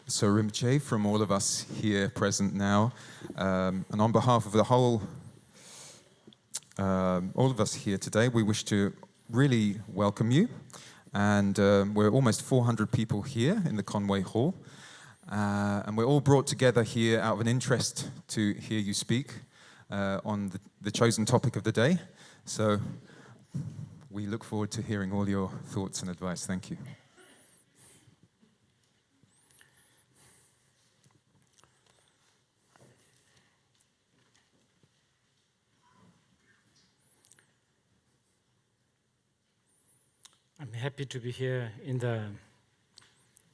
Dzongsar Rinpoche from all of us here present now. And on behalf of the whole, all of us here today, we wish to really welcome you. And we're almost 400 people here in the Conway Hall. And we're all brought together here out of an interest to hear you speak on the chosen topic of the day. So we look forward to hearing all your thoughts and advice. Thank you. I'm happy to be here in the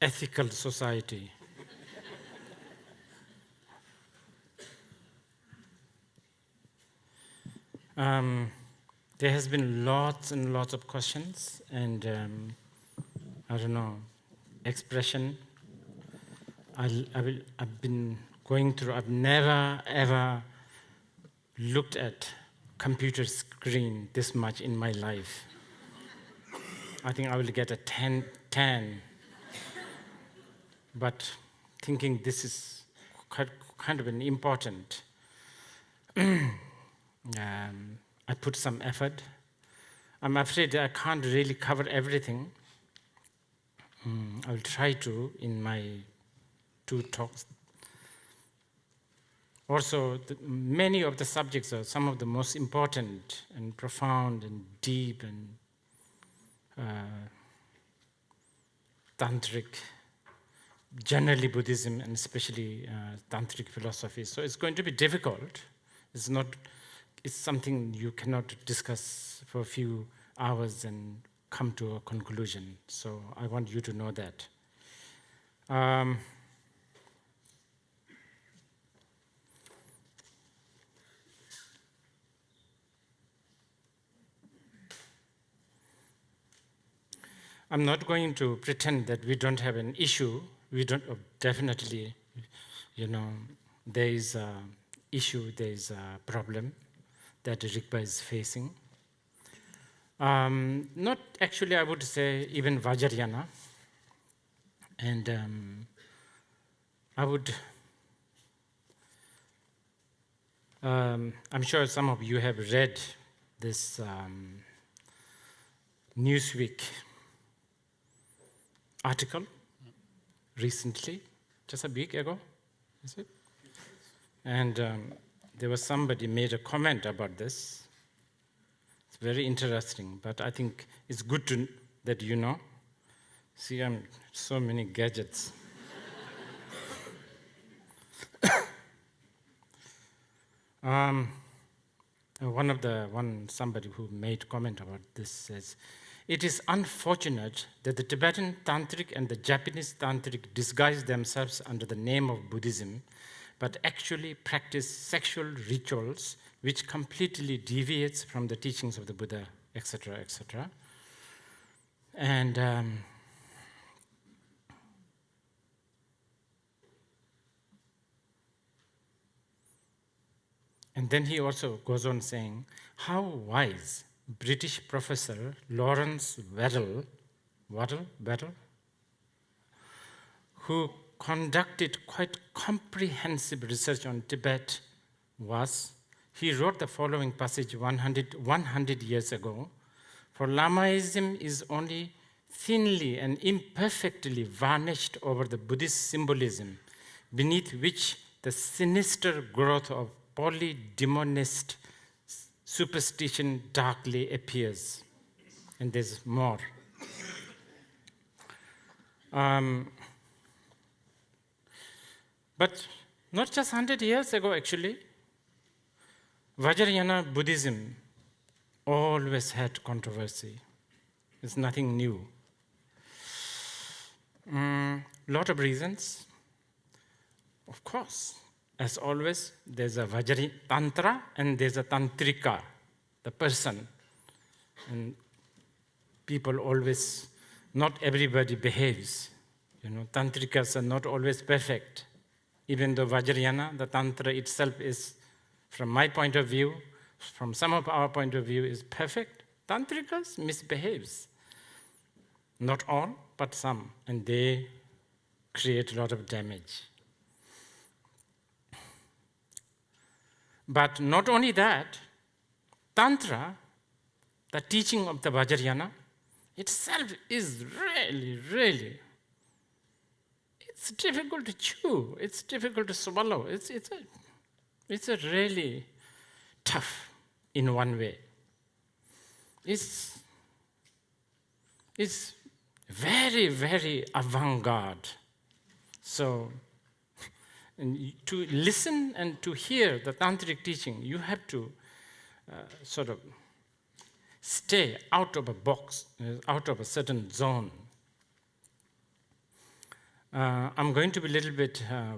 ethical society. There has been lots and lots of questions and I don't know, expression. I've been going through, I've never ever looked at computer screen this much in my life. I think I will get a 10, but thinking this is kind of an important. I put some effort. I'm afraid I can't really cover everything. I will try to in my 2 talks. Also, many of the subjects are some of the most important and profound and deep and tantric, generally Buddhism and especially tantric philosophy. So it's going to be difficult. It's something you cannot discuss for a few hours and come to a conclusion. So I want you to know that. I'm not going to pretend that we don't have an issue. We don't, definitely, there is an issue, there is a problem that Rigpa is facing. Not actually, I would say, even Vajrayana. And I'm sure some of you have read this Newsweek article recently, just a week ago, is it? And there was somebody made a comment about this. It's very interesting, but I think it's good that you know. See, so many gadgets. Somebody who made comment about this says, "It is unfortunate that the Tibetan tantric and the Japanese tantric disguise themselves under the name of Buddhism, but actually practice sexual rituals which completely deviates from the teachings of the Buddha, etc., etc." And then he also goes on saying, how wise British professor Lawrence Weddell, who conducted quite comprehensive research on Tibet was, he wrote the following passage 100 years ago, "For Lamaism is only thinly and imperfectly varnished over the Buddhist symbolism, beneath which the sinister growth of polydemonist superstition darkly appears." And there's more. But not just 100 years ago, actually. Vajrayana Buddhism always had controversy. It's nothing new. Lot of reasons. Of course, as always, there's a Vajrayana Tantra and there's a Tantrika, the person. And people always, not everybody behaves. Tantrikas are not always perfect. Even though Vajrayana, the Tantra itself is, from my point of view, from some of our point of view, is perfect. Tantrikas misbehaves. Not all, but some. And they create a lot of damage. But not only that, Tantra, the teaching of the Vajrayana, itself is really, it's difficult to chew, it's difficult to swallow, it's a really tough in one way. It's very avant-garde. So, and to listen and to hear the tantric teaching, you have to sort of stay out of a box, out of a certain zone. I'm going to be a little bit, I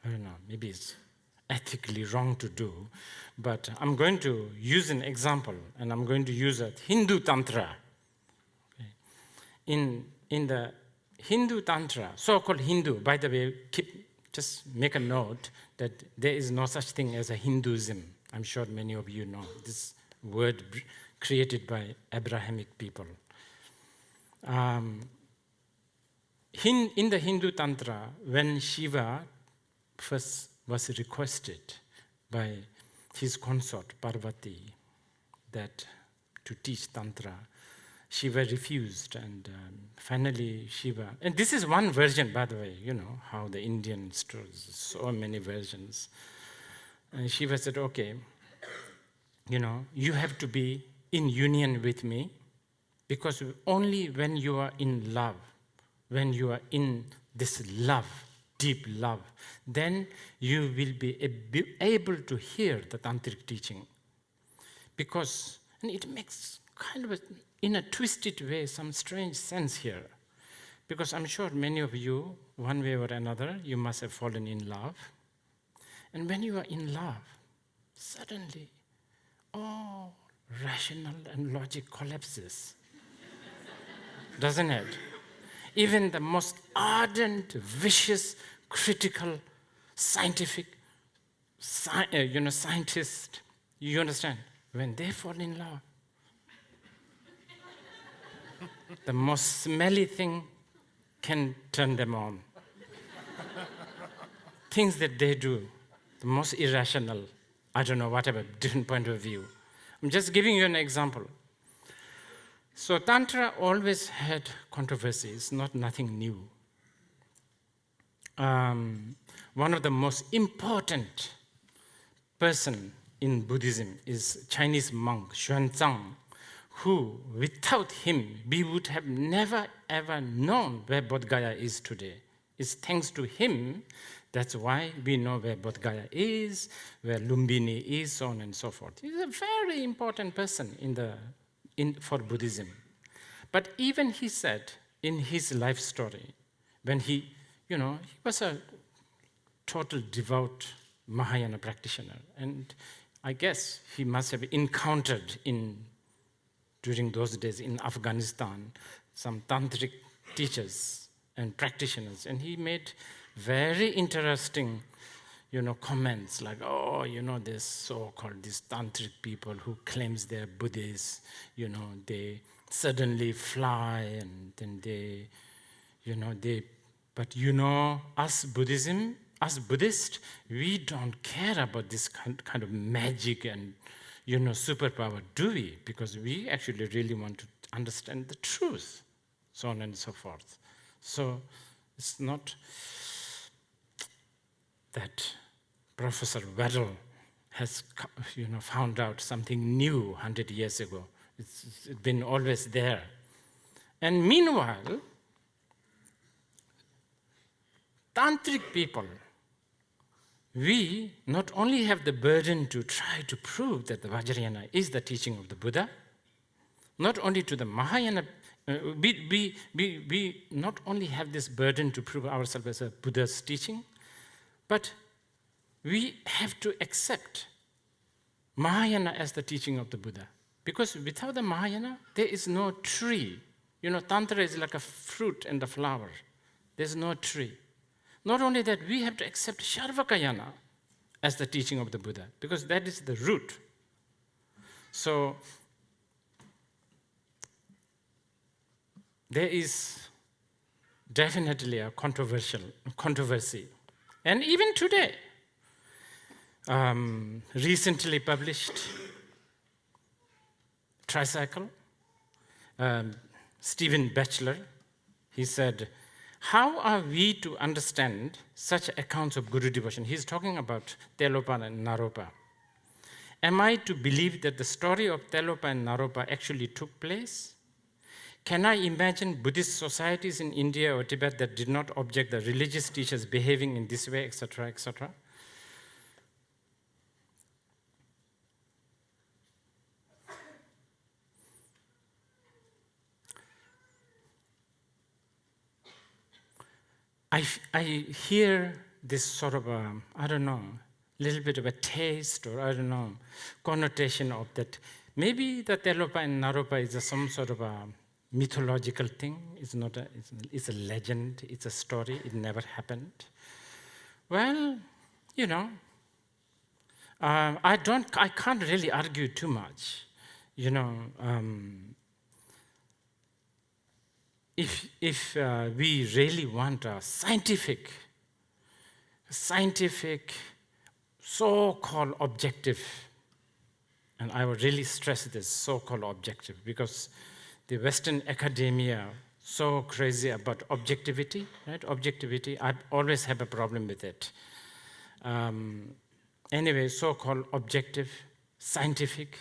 don't know, maybe it's ethically wrong to do, but I'm going to use an example, and I'm going to use a Hindu Tantra. Okay. In the Hindu Tantra, so-called Hindu, by the way, just make a note that there is no such thing as a Hinduism. I'm sure many of you know this word created by Abrahamic people. In the Hindu Tantra, when Shiva first was requested by his consort Parvati that to teach Tantra, Shiva refused, and finally Shiva, and this is one version, by the way, you know how the Indian stories, so many versions. And Shiva said, okay, you know, you have to be in union with me, because only when you are in love, when you are in this love, deep love, then you will be able to hear the tantric teaching. Because, and it makes kind of, in a twisted way, some strange sense here. Because I'm sure many of you, one way or another, you must have fallen in love. And when you are in love, suddenly all rational and logic collapses. Doesn't it? Even the most ardent, vicious, critical, scientific, scientist, you understand? When they fall in love, the most smelly thing can turn them on. Things that they do, the most irrational, I don't know, whatever, different point of view. I'm just giving you an example. So Tantra always had controversies, nothing new. One of the most important person in Buddhism is Chinese monk Xuanzang, who, without him, we would have never ever known where Bodh Gaya is today. It's thanks to him, that's why we know where Bodh Gaya is, where Lumbini is, so on and so forth. He's a very important person for Buddhism. But even he said in his life story, when he was a total devout Mahayana practitioner, and I guess he must have encountered during those days in Afghanistan some tantric teachers and practitioners, and he made very interesting comments like, this so-called these tantric people who claims they're Buddhists, they suddenly fly, and then but us Buddhists, we don't care about this kind of magic and superpower, do we? Because we actually really want to understand the truth, so on and so forth. So it's not that Professor Weddell has found out something new 100 years ago. It's been always there. And meanwhile, tantric people, we not only have the burden to try to prove that the Vajrayana is the teaching of the Buddha, not only to the Mahayana, we not only have this burden to prove ourselves as a Buddha's teaching, but we have to accept Mahayana as the teaching of the Buddha. Because without the Mahayana, there is no tree. Tantra is like a fruit and a flower. There's no tree. Not only that, we have to accept Sarvakayana as the teaching of the Buddha, because that is the root. So, there is definitely a controversy. And even today, recently published Tricycle, Stephen Batchelor, he said, how are we to understand such accounts of Guru devotion? He's talking about Telopa and Naropa. Am I to believe that the story of Telopa and Naropa actually took place? Can I imagine Buddhist societies in India or Tibet that did not object the religious teachers behaving in this way, etc., etc.? I hear this sort of a, I don't know, little bit of a taste or I don't know, connotation of that. Maybe the Telopa and Naropa is some sort of a mythological thing. It's not it's a legend, it's a story, it never happened. Well, you know, I can't really argue too much, you know. If we really want a scientific, so-called objective, and I would really stress this so-called objective, because the Western academia so crazy about objectivity, right? Objectivity, I always have a problem with it. Anyway, so-called objective, scientific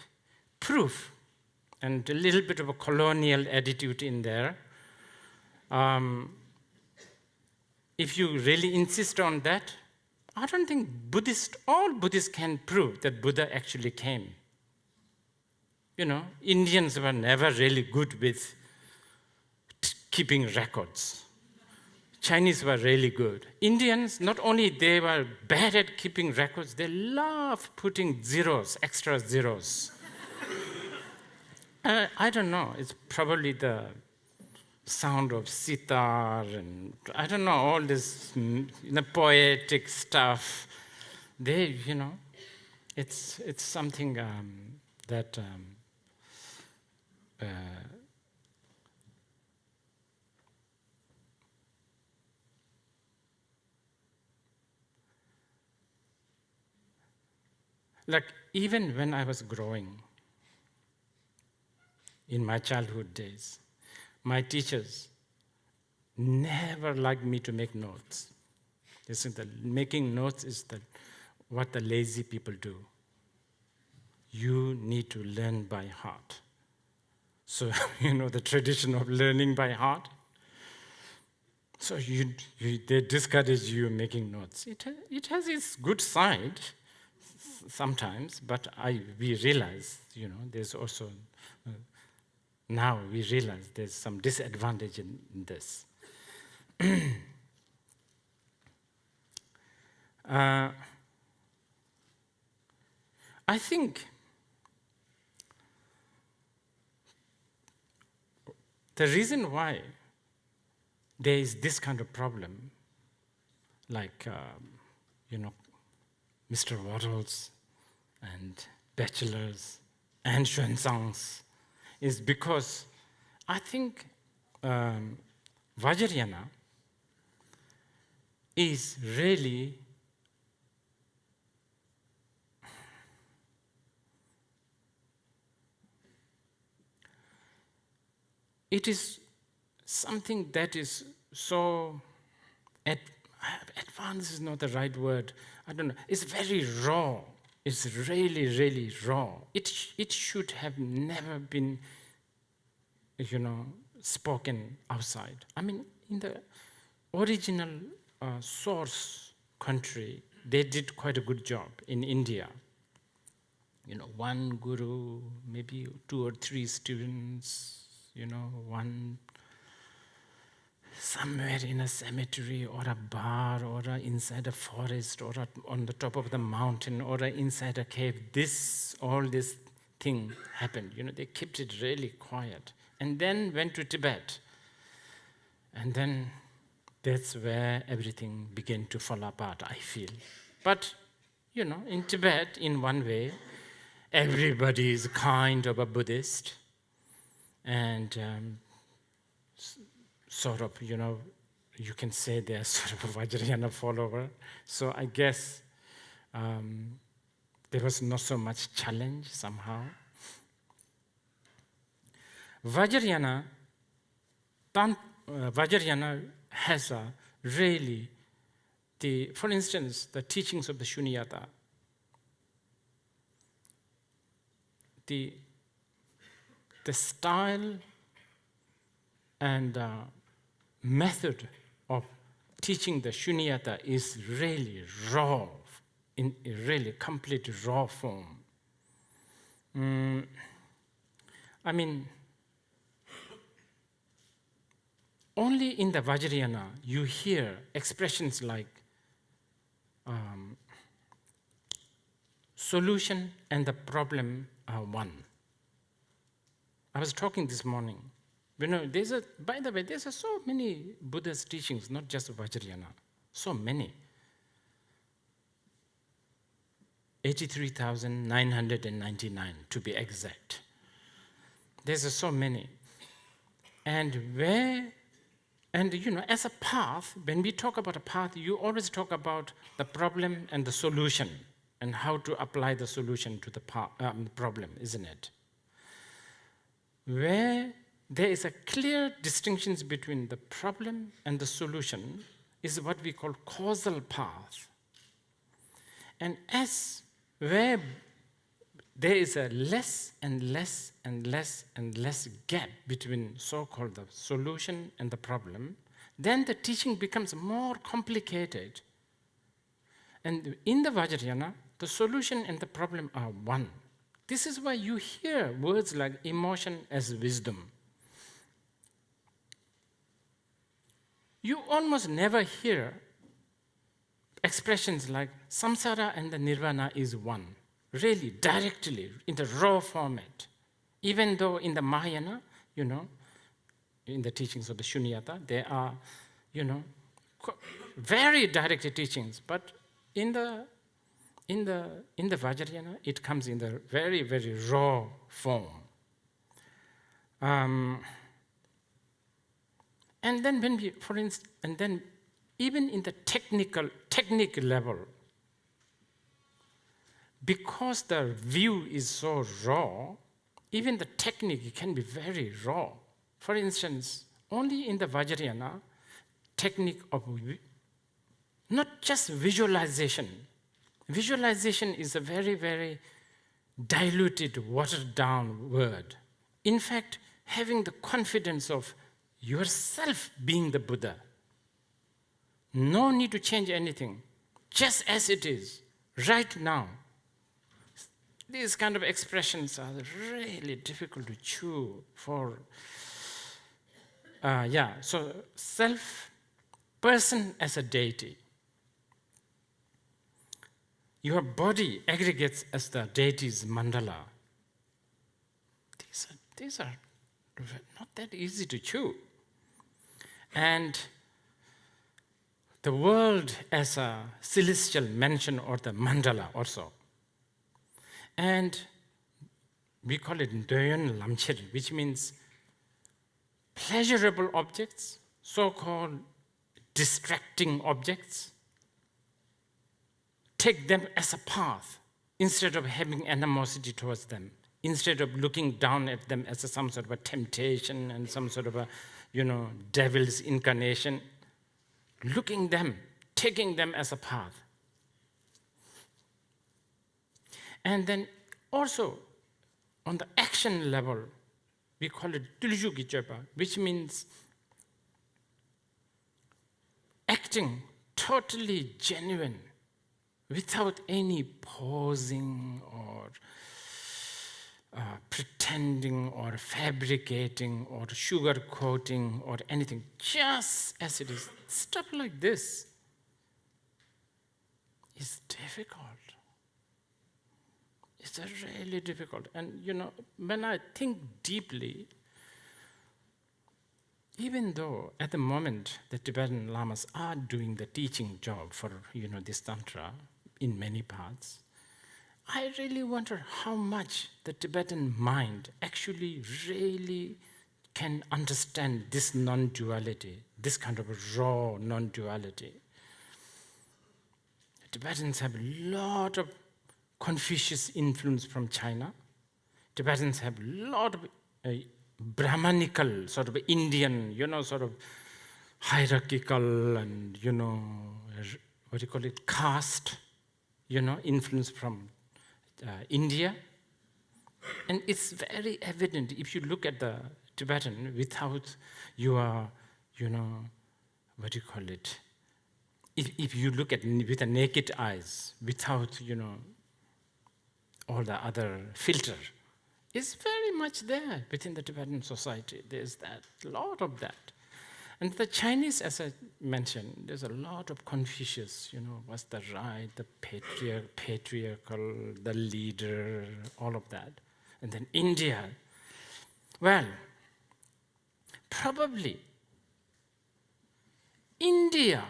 proof, and a little bit of a colonial attitude in there. If you really insist on that, I don't think all Buddhists can prove that Buddha actually came. You know, Indians were never really good with keeping records. Chinese were really good. Indians, not only they were bad at keeping records, they love putting zeros, extra zeros. I don't know, it's probably the sound of sitar and I don't know, all this poetic stuff. They, you know, it's something that like even when I was growing in my childhood days, my teachers never liked me to make notes. They said that making notes is what the lazy people do. You need to learn by heart. So, you know, the tradition of learning by heart. So they discourage you making notes. It has its good side sometimes, but we realize, you know, there's also now we realize there's some disadvantage in this. I think the reason why there is this kind of problem, like, you know, Mr. Waddles and bachelors and Xuanzangs, is because I think Vajrayana is really it is something that is so advanced is not the right word. I don't know. It's very raw. It's really, really raw. It should have never been, you know, spoken outside. I mean, in the original source country, they did quite a good job in India. You know, one guru, maybe 2 or 3 students, you know, one somewhere in a cemetery or a bar or inside a forest or on the top of the mountain or inside a cave. All this thing happened. You know, they kept it really quiet. And then went to Tibet. And then that's where everything began to fall apart, I feel. But, you know, in Tibet, in one way, everybody is kind of a Buddhist. And sort of, you can say they're sort of a Vajrayana follower. So I guess there was not so much challenge somehow. Vajrayana has a really, for instance, the teachings of the Shunyata, the style and method of teaching the Shunyata is really raw, in a really complete raw form. I mean, only in the Vajrayana you hear expressions like solution and the problem are one. I was talking this morning. By the way, there's so many Buddha's teachings, not just Vajrayana, so many. 83,999 to be exact. There's so many. And as a path, when we talk about a path, you always talk about the problem and the solution and how to apply the solution to the problem, isn't it? Where there is a clear distinction between the problem and the solution is what we call causal path. And where there is a less and less and less and less gap between so-called the solution and the problem, then the teaching becomes more complicated. And in the Vajrayana, the solution and the problem are one. This is why you hear words like emotion as wisdom. You almost never hear expressions like samsara and the nirvana is one, really directly in the raw format. Even though in the Mahayana, in the teachings of the Shunyata, there are, very direct teachings, but in the Vajrayana, it comes in the very, very raw form. And then even in the technical level, because the view is so raw, even the technique can be very raw. For instance, only in the Vajrayana, technique of not just visualization. Visualization is a very, very diluted, watered down word. In fact, having the confidence of yourself being the Buddha. No need to change anything, just as it is, right now. These kind of expressions are really difficult to chew for. So person as a deity. Your body aggregates as the deity's mandala. These are not that easy to chew. And the world as a celestial mansion or the mandala also. And we call it Doyon Lamchir, which means pleasurable objects, so-called distracting objects. Take them as a path instead of having animosity towards them, instead of looking down at them as some sort of a temptation and some sort of a, devil's incarnation. Taking them as a path. And then also, on the action level, we call it Tulju Gichepa, which means acting totally genuine, without any posing or pretending or fabricating or sugarcoating or anything, just as it is. Stuff like this is difficult. It's really difficult. And, when I think deeply, even though at the moment the Tibetan Lamas are doing the teaching job for, this Tantra in many parts, I really wonder how much the Tibetan mind actually really can understand this non-duality, this kind of raw non-duality. Tibetans have a lot of Confucius influence from China. Tibetans have a lot of Brahmanical, sort of Indian, sort of hierarchical and, what do you call it, caste, influence from India. And it's very evident if you look at the Tibetan without your, what do you call it? If you look at with the naked eyes, without, all the other filter, it's very much there within the Tibetan society. There's that, a lot of that. And the Chinese, as I mentioned, there's a lot of Confucius, what's the right, the patriarchal, the leader, all of that. And then India, well, probably India,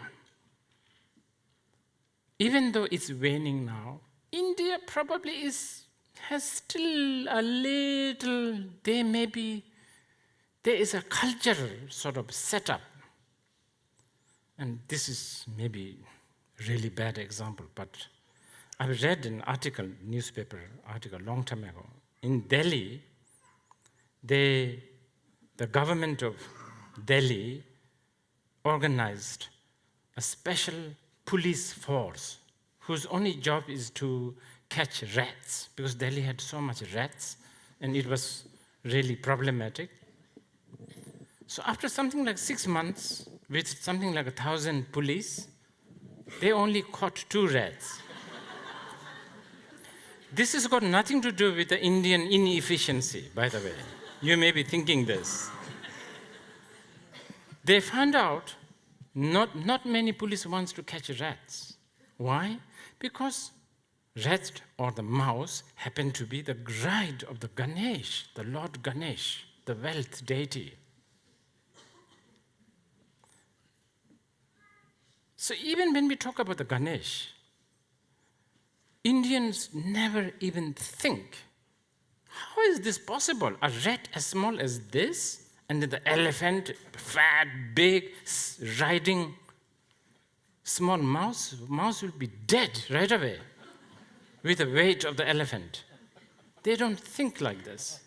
even though it's waning now, India probably has still a little, there is a cultural sort of setup. And this is maybe really bad example, but I read an newspaper article long time ago. In Delhi, the government of Delhi organized a special police force whose only job is to catch rats, because Delhi had so much rats and it was really problematic. So after something like 6 months, with something like 1,000 police, they only caught 2 rats. This has got nothing to do with the Indian inefficiency, by the way. You may be thinking this. They found out not many police wants to catch rats. Why? Because rat or the mouse happen to be the bride of the Ganesh, the Lord Ganesh, the wealth deity. So even when we talk about the Ganesh, Indians never even think, how is this possible? A rat as small as this, and then the elephant, fat, big, riding small mouse will be dead right away with the weight of the elephant. They don't think like this.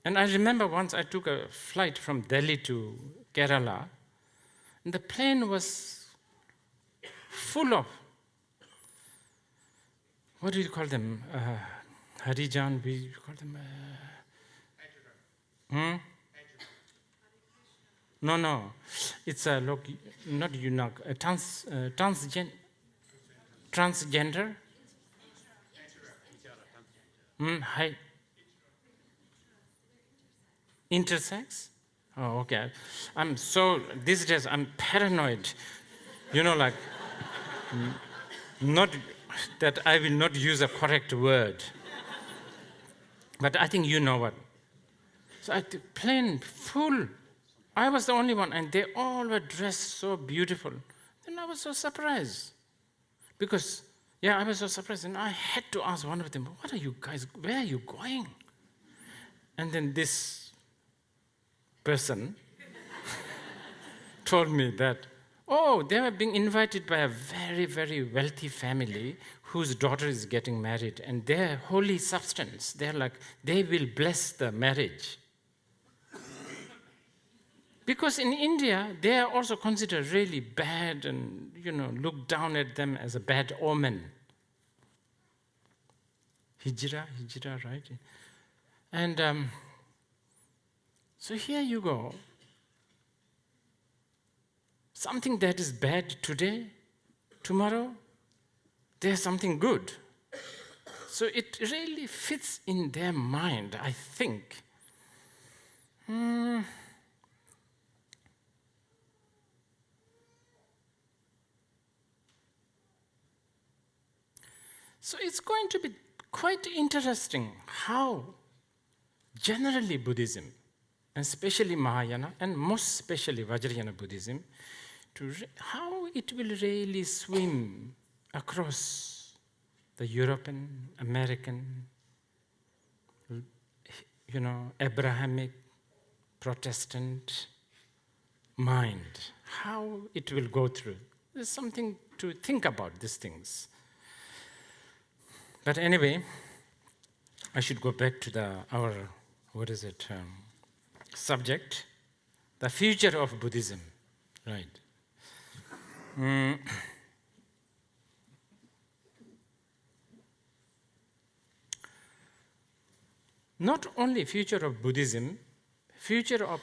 And I remember once I took a flight from Delhi to Kerala, and the plane was full of, what do you call them? Harijan, we call them... No. It's a not eunuch, transgender. Hi. Intersex? Oh, okay. These days I'm paranoid. Not that I will not use a correct word. But I think you know what. So the plane full. I was the only one, and they all were dressed so beautiful. Then I was so surprised. Because, I was so surprised, and I had to ask one of them, what are you guys, where are you going? And then this person told me that, they were being invited by a very, very wealthy family whose daughter is getting married, and their holy substance, they will bless the marriage. Because in India, they are also considered really bad and, look down at them as a bad omen. Hijra, right? And so here you go. Something that is bad today, tomorrow, there's something good. So it really fits in their mind, I think. So it's going to be quite interesting how generally Buddhism, and especially Mahayana, and most especially Vajrayana Buddhism, how it will really swim across the European, American, Abrahamic, Protestant mind, how it will go through. There's something to think about these things. But anyway, I should go back to our subject, the future of Buddhism, right? Not only future of Buddhism, future of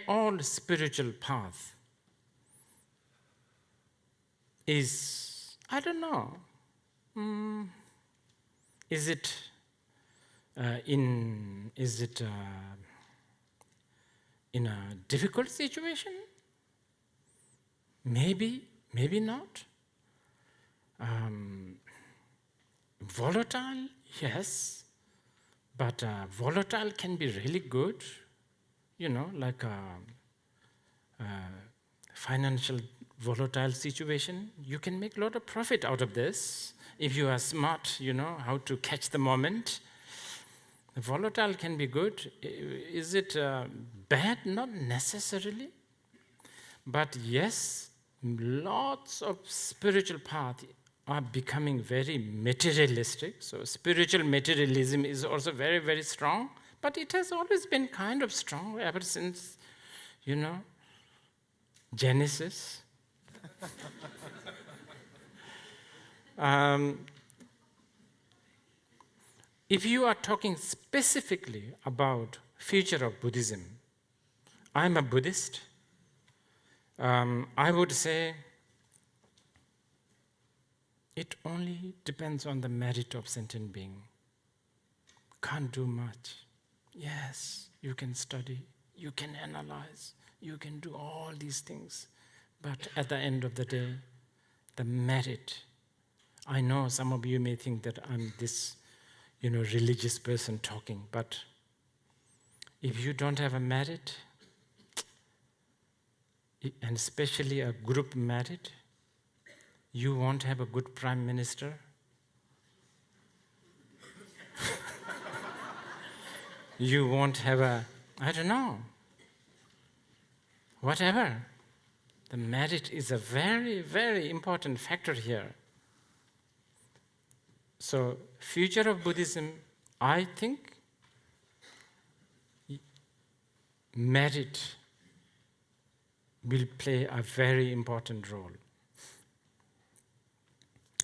all spiritual path is, I don't know, is it in a difficult situation? Maybe, maybe not. Volatile, yes, but volatile can be really good. Like a financial volatile situation, you can make a lot of profit out of this if you are smart, how to catch the moment. Volatile can be good. Is it bad? Not necessarily. But yes, lots of spiritual paths are becoming very materialistic. So spiritual materialism is also very, very strong. But it has always been kind of strong ever since, Genesis. If you are talking specifically about future of Buddhism, I'm a Buddhist. I would say it only depends on the merit of sentient being. Can't do much. Yes, you can study, you can analyze, you can do all these things. But at the end of the day, the merit. I know some of you may think that I'm this, religious person talking, but if you don't have a merit, and especially a group merit, you won't have a good prime minister. You won't have whatever. The merit is a very, very important factor here. So, future of Buddhism, I think merit will play a very important role.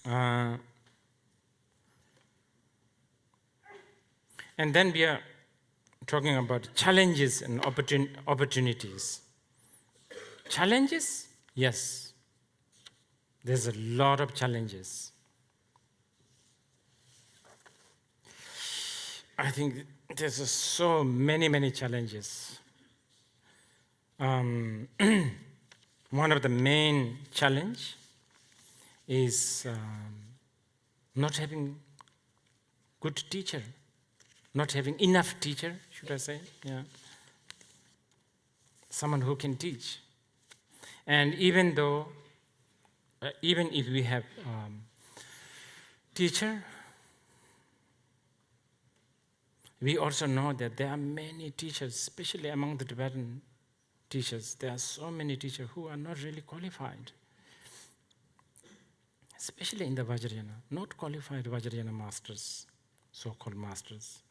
And then we are talking about challenges and opportunities. Challenges? Yes. There's a lot of challenges. I think there's so many challenges. One of the main challenge is not having good teacher, not having enough teacher, should I say? Yeah, someone who can teach. And even if we have teacher, we also know that there are many teachers, especially among the Tibetan teachers. There are so many teachers who are not really qualified, especially in the Vajrayana, not qualified Vajrayana masters, so-called masters.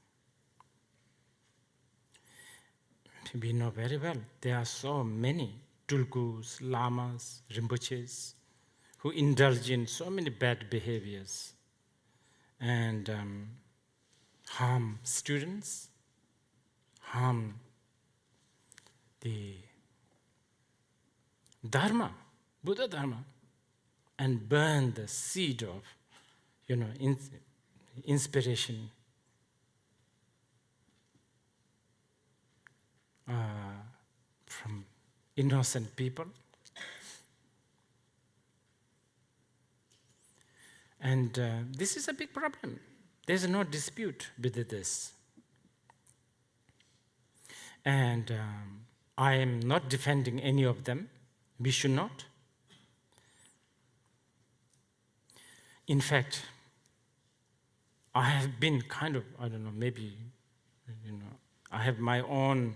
We know very well there are so many tulkus, lamas, rinpoches who indulge in so many bad behaviors and harm students, harm the Dharma, Buddha Dharma, and burn the seed of, inspiration from innocent people. And this is a big problem. There's no dispute with this. And I am not defending any of them. We should not. In fact, I have been kind of, maybe, I have my own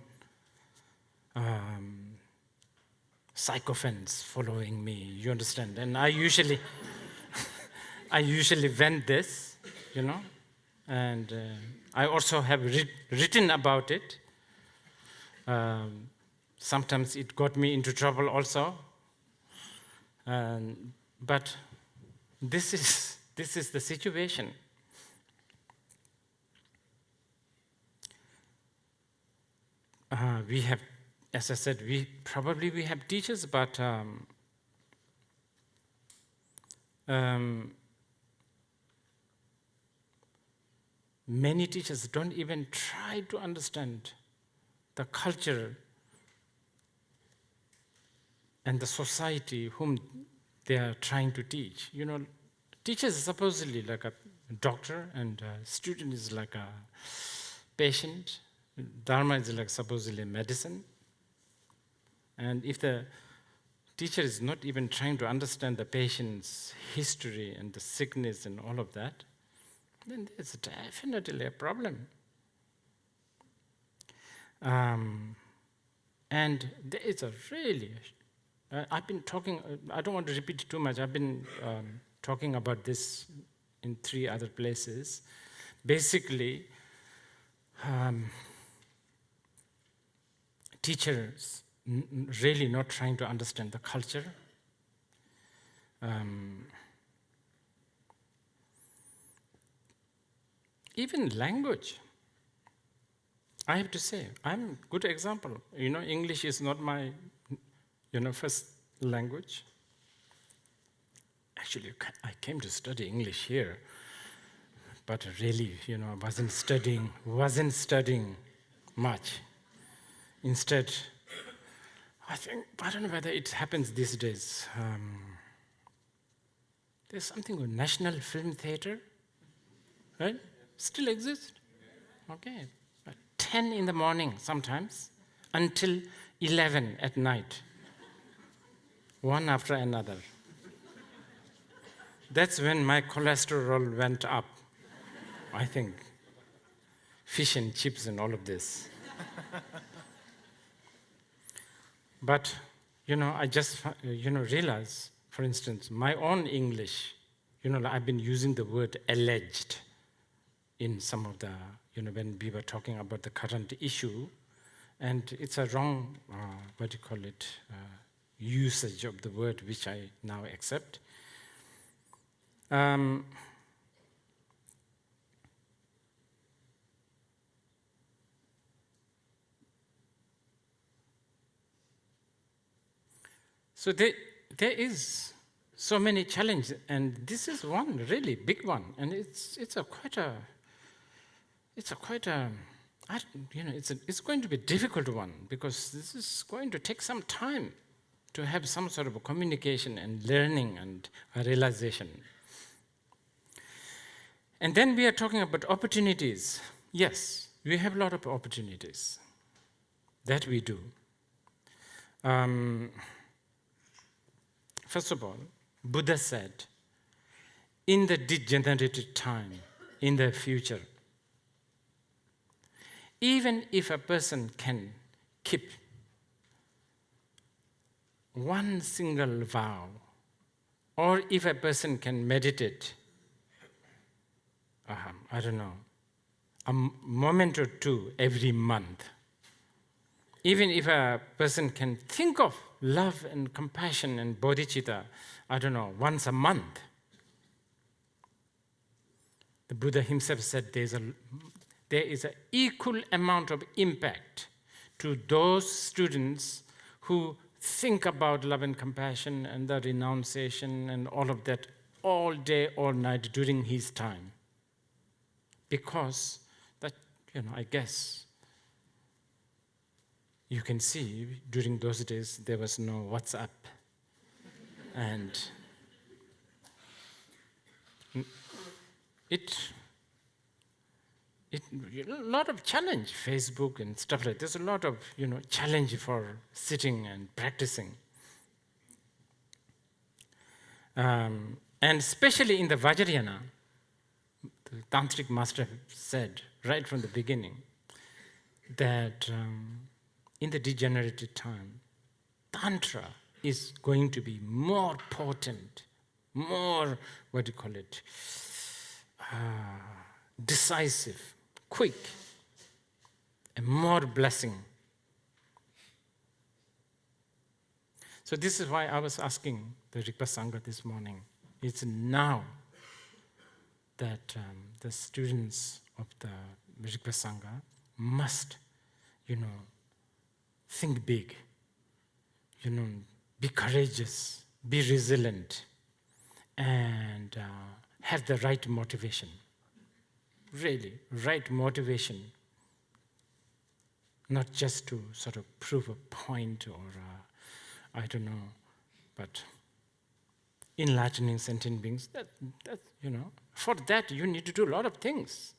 sycophants following me, you understand? And I usually, I usually vent this, and I also have written about it. Sometimes it got me into trouble also. But this is the situation. We have, as I said, we have teachers, but many teachers don't even try to understand the culture and the society whom they are trying to teach. Teachers are supposedly like a doctor, and a student is like a patient. Dharma is like supposedly medicine. And if the teacher is not even trying to understand the patient's history and the sickness and all of that, then there's definitely a problem. And there is a really, I've been talking, I don't want to repeat too much, I've been talking about this in 3 other places. Basically, teachers really not trying to understand the culture. Even language. I have to say, I'm a good example. English is not my, first language. Actually, I came to study English here, but really, I wasn't studying much. Instead, I don't know whether it happens these days. There's something called National Film Theatre, right? Still exists? Okay. At 10 in the morning sometimes, until 11 at night. One after another. That's when my cholesterol went up, I think. Fish and chips and all of this. But, I just, realize, for instance, my own English, I've been using the word alleged in some of the, when we were talking about the current issue, and it's a wrong, usage of the word, which I now accept. So there is so many challenges, and this is one really big one, and it's going to be a difficult one, because this is going to take some time to have some sort of a communication and learning and a realization. And then we are talking about opportunities. Yes, we have a lot of opportunities. That we do. First of all, Buddha said, in the degenerated time, in the future, even if a person can keep one single vow, or if a person can meditate, a moment or 2 every month, even if a person can think of love and compassion and bodhicitta, once a month, the Buddha himself said there is an equal amount of impact to those students who think about love and compassion and the renunciation and all of that all day, all night during his time. Because that, I guess, you can see during those days there was no WhatsApp. And a lot of challenge, Facebook and stuff like that. There's a lot of, challenge for sitting and practicing. And especially in the Vajrayana, the tantric master said right from the beginning that in the degenerated time, Tantra is going to be more potent, more, decisive, quick, and more blessing. So this is why I was asking the Rigpa Sangha this morning. It's now that the students of the Rigpa Sangha must, think big, be courageous, be resilient, and have the right motivation. Really, right motivation. Not just to sort of prove a point or, but enlightening sentient beings, that, for that you need to do a lot of things.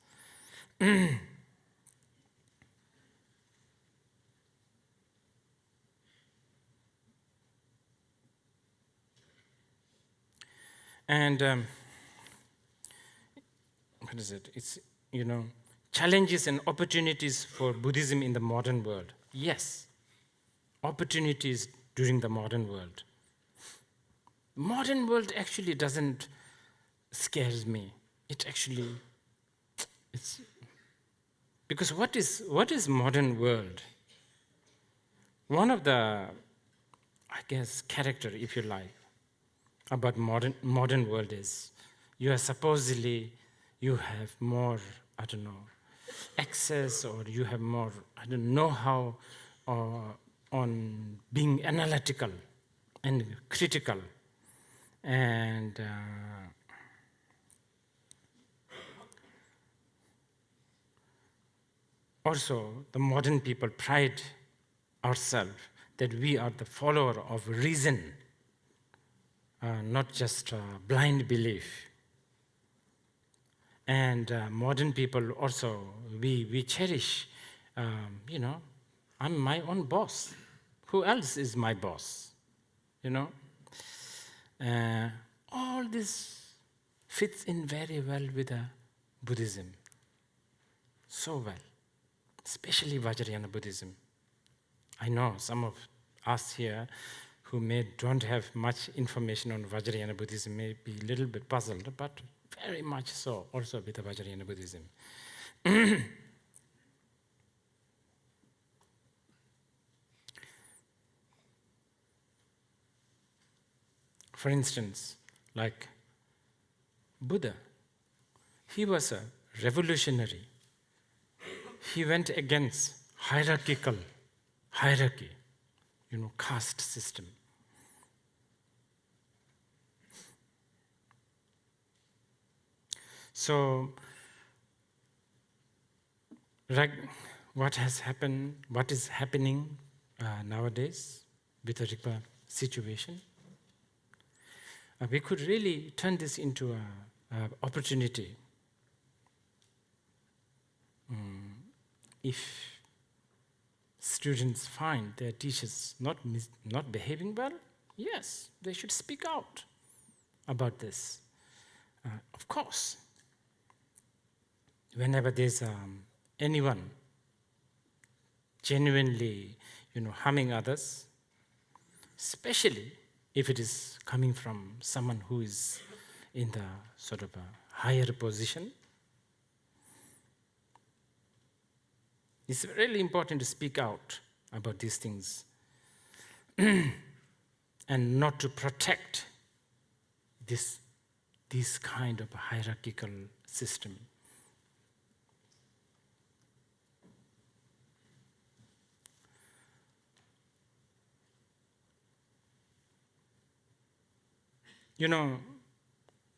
And what is it? It's, challenges and opportunities for Buddhism in the modern world. Yes, opportunities during the modern world. Modern world actually doesn't scares me. It's because what is modern world? One of the, character, if you like, about modern world is you have more, access, or you have more, know-how on being analytical and critical. And also, the modern people pride ourselves that we are the follower of reason, not just blind belief. And modern people also, we cherish, I'm my own boss. Who else is my boss? All this fits in very well with Buddhism. So well, especially Vajrayana Buddhism. I know some of us here who don't have much information on Vajrayana Buddhism may be a little bit puzzled, but very much so also with the Vajrayana Buddhism. For instance, like Buddha, he was a revolutionary. He went against hierarchy, caste system. So, what is happening nowadays with the Rigpa situation? We could really turn this into an opportunity. If students find their teachers not behaving well, yes, they should speak out about this. Of course, whenever there's anyone genuinely, harming others, especially if it is coming from someone who is in the sort of a higher position, it's really important to speak out about these things and not to protect this kind of hierarchical system.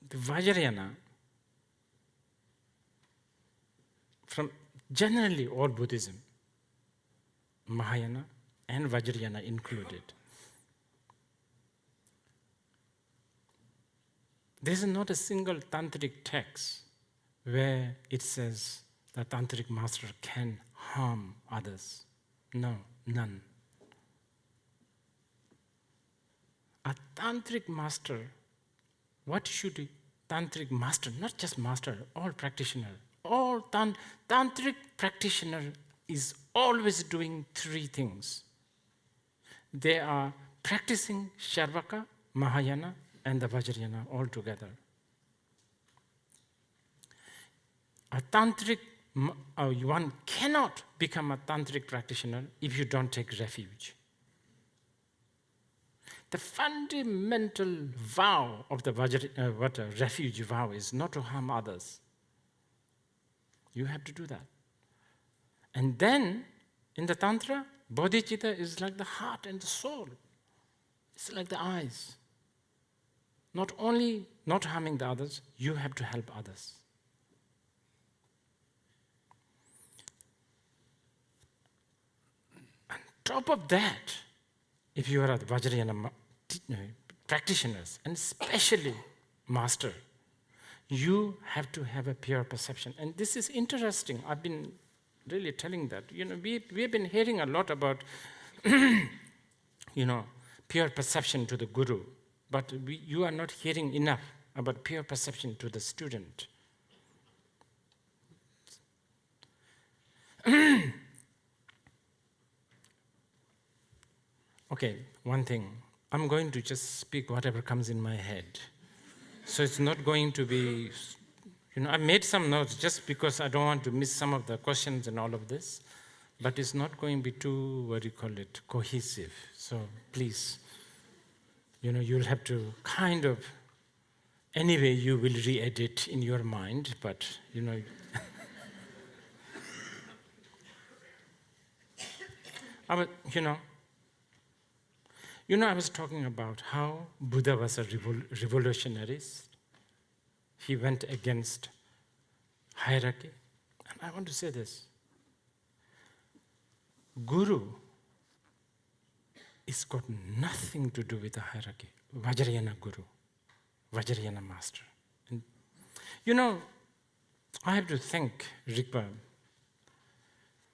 The Vajrayana, from generally all Buddhism, Mahayana and Vajrayana included, there is not a single tantric text where it says the tantric master can harm others. No, none. A tantric master, what should a tantric master, not just master, all practitioner, all tantric practitioner is always doing three things. They are practicing Sharvaka, Mahayana, and the Vajrayana all together. A tantric, one cannot become a tantric practitioner if you don't take refuge. The fundamental vow of the what a refuge vow is not to harm others. You have to do that. And then, in the Tantra, bodhicitta is like the heart and the soul. It's like the eyes. Not only not harming the others, you have to help others. On top of that, if you are a Vajrayana practitioners, and especially master, you have to have a pure perception. And this is interesting. I've been really telling that. We've been hearing a lot about, pure perception to the guru, but you are not hearing enough about pure perception to the student. Okay, one thing. I'm going to just speak whatever comes in my head. So it's not going to be, I made some notes just because I don't want to miss some of the questions and all of this, but it's not going to be too, cohesive. So please, you'll have to kind of, anyway, you will re-edit in your mind, but, I was talking about how Buddha was a revolutionarist. He went against hierarchy. And I want to say this. Guru is got nothing to do with the hierarchy. Vajrayana Guru, Vajrayana Master. And, I have to thank Rigpa.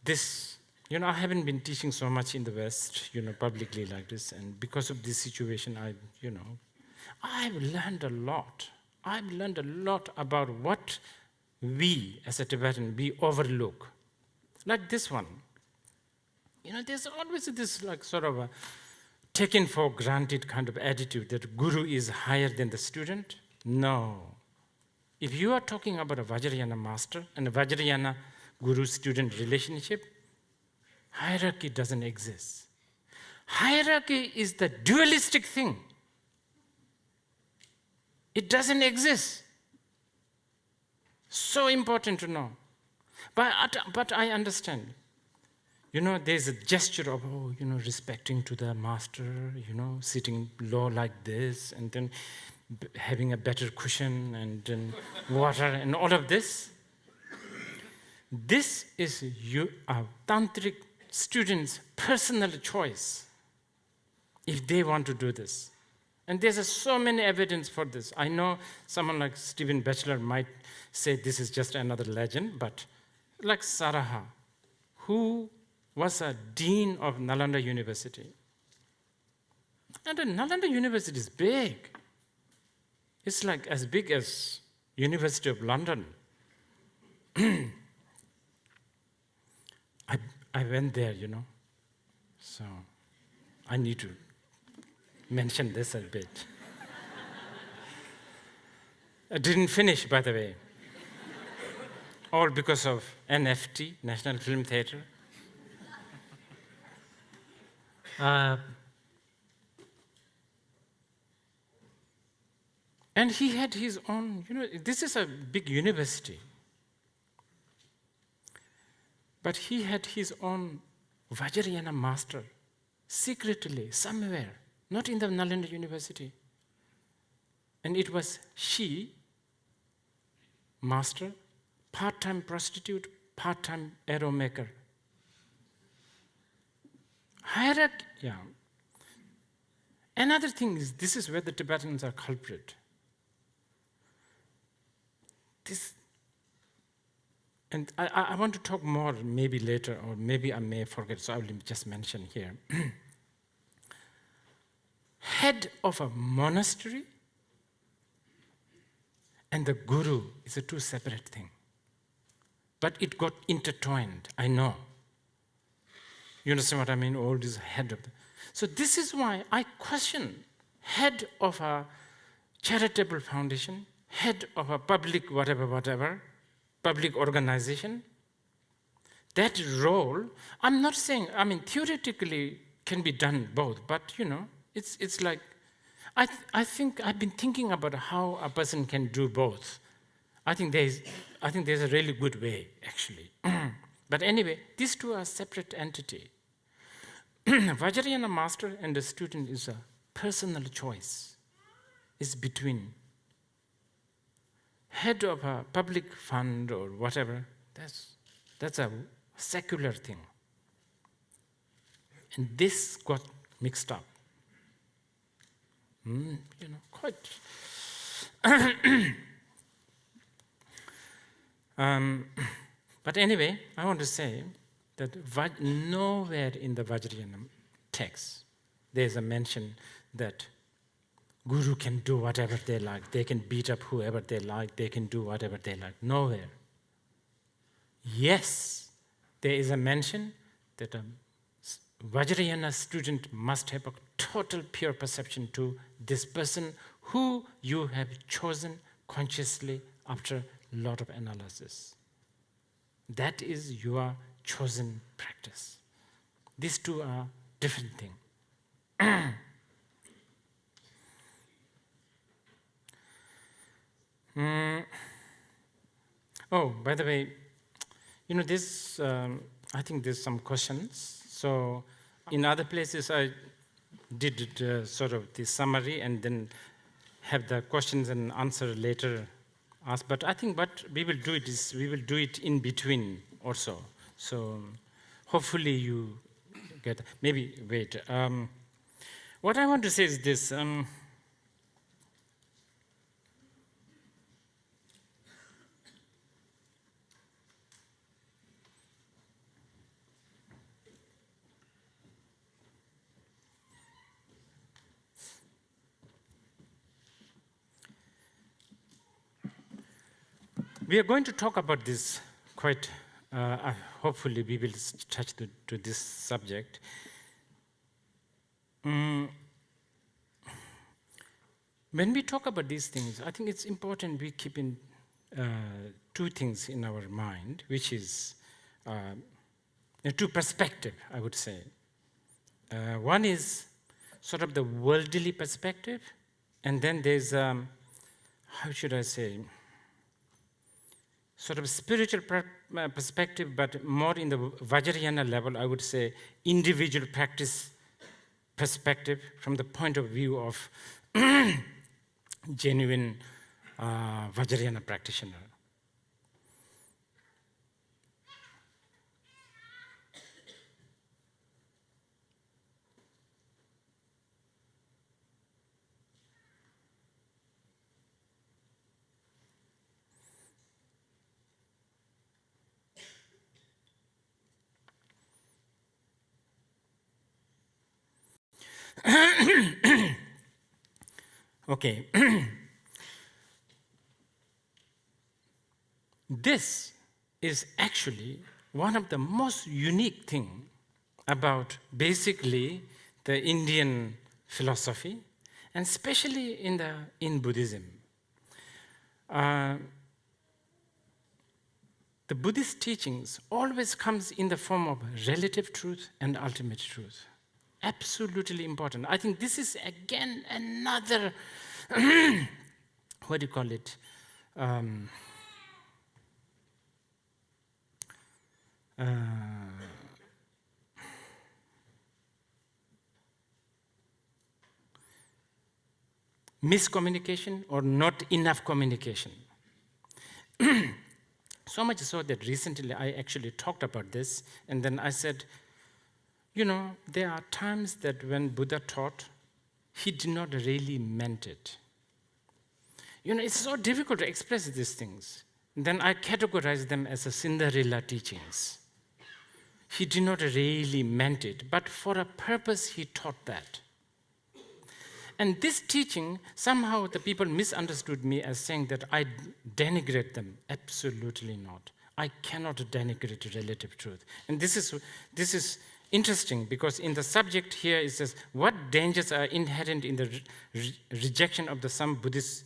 This, I haven't been teaching so much in the West, publicly like this, and because of this situation, I've learned a lot. I've learned a lot about what we, as a Tibetan, we overlook. Like this one. There's always this sort of a taken for granted kind of attitude that guru is higher than the student. No. If you are talking about a Vajrayana master and a Vajrayana guru-student relationship, hierarchy doesn't exist. Hierarchy is the dualistic thing. It doesn't exist. So important to know. But I understand. There's a gesture of, respecting to the master, sitting low like this, and then having a better cushion, and then water, and all of this. This is a tantric student's personal choice, if they want to do this. And there's so many evidence for this. I know someone like Stephen Batchelor might say this is just another legend, but like Saraha, who was a dean of Nalanda University. And the Nalanda University is big. It's like as big as University of London. I went there, So I need to mention this a bit. I didn't finish, by the way. All because of NFT, National Film Theatre. And he had his own, this is a big university. But he had his own Vajrayana master, secretly, somewhere, not in the Nalanda University. And it was she, master, part-time prostitute, part-time arrow maker. Hierarchy, yeah. Another thing is, this is where the Tibetans are culprit. And I want to talk more maybe later, or maybe I may forget, so I will just mention here. Head of a monastery and the guru is a two separate thing. But it got intertwined, I know. You understand what I mean? All this head of. So this is why I question head of a charitable foundation, head of a public whatever, public organization. That role, I'm not saying, theoretically can be done both, but it's like, I think I've been thinking about how a person can do both. I think there's a really good way, actually. But anyway, these two are separate entity. Vajrayana master and the student is a personal choice. It's between head of a public fund or whatever. That's a secular thing. And this got mixed up. Quite. But anyway, I want to say that nowhere in the Vajrayana text there's a mention that Guru can do whatever they like, they can beat up whoever they like, they can do whatever they like. Nowhere. Yes, there is a mention that a Vajrayana student must have a total pure perception to this person who you have chosen consciously after a lot of analysis. That is your chosen practice. These two are different things. Oh, by the way, this, I think there's some questions. So in other places, I did sort of the summary and then have the questions and answer later asked. But I think what we will do is we will do it in between also. So hopefully you get, maybe, wait. What I want to say is this. We are going to talk about this quite, hopefully we will touch to this subject. When we talk about these things, I think it's important we keep in two things in our mind, which is two perspectives, I would say. One is sort of the worldly perspective, and then there's, how should I say, sort of spiritual perspective, but more in the Vajrayana level, I would say individual practice perspective from the point of view of genuine Vajrayana practitioner. Okay. This is actually one of the most unique things about basically the Indian philosophy, and especially in Buddhism. The Buddhist teachings always comes in the form of relative truth and ultimate truth. Absolutely important. I think this is again another, what do you call it? Miscommunication or not enough communication. So much so that recently I actually talked about this, and then I said, there are times that when Buddha taught, he did not really meant it. It's so difficult to express these things. Then I categorize them as a Cinderella teachings. He did not really meant it, but for a purpose he taught that. And this teaching, somehow the people misunderstood me as saying that I denigrate them. Absolutely not. I cannot denigrate relative truth. And this is interesting because in the subject here it says, what dangers are inherent in the rejection of some Buddhist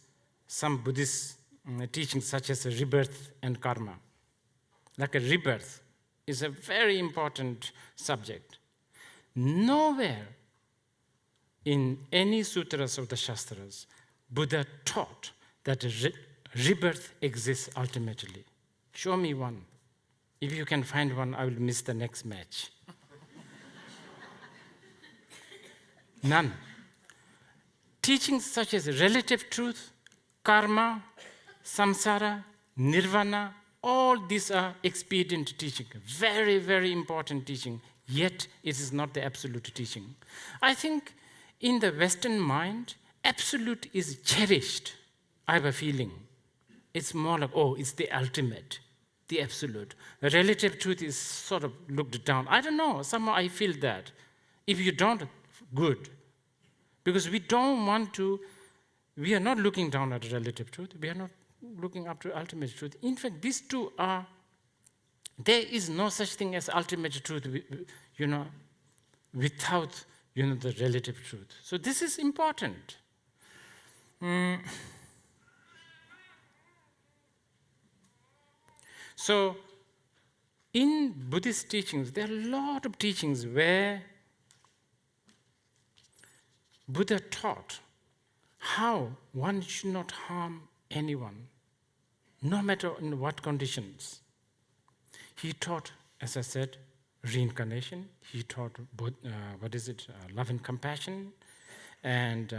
teachings such as rebirth and karma? Like a rebirth is a very important subject. Nowhere in any sutras of the Shastras, Buddha taught that rebirth exists ultimately. Show me one. If you can find one, I will miss the next match. None. Teachings such as relative truth, karma, samsara, nirvana, all these are expedient teaching, very, very important teaching, yet it is not the absolute teaching. I think in the Western mind, absolute is cherished. I have a feeling. It's more like, oh, it's the ultimate, the absolute. Relative truth is sort of looked down. I don't know, somehow I feel that. If you don't, good. Because we don't want to, we are not looking down at relative truth. We are not looking up to ultimate truth. In fact, these two are, there is no such thing as ultimate truth, without, the relative truth. So this is important. So in Buddhist teachings, there are a lot of teachings where Buddha taught how one should not harm anyone, no matter in what conditions. He taught, as I said, reincarnation. He taught, love and compassion. And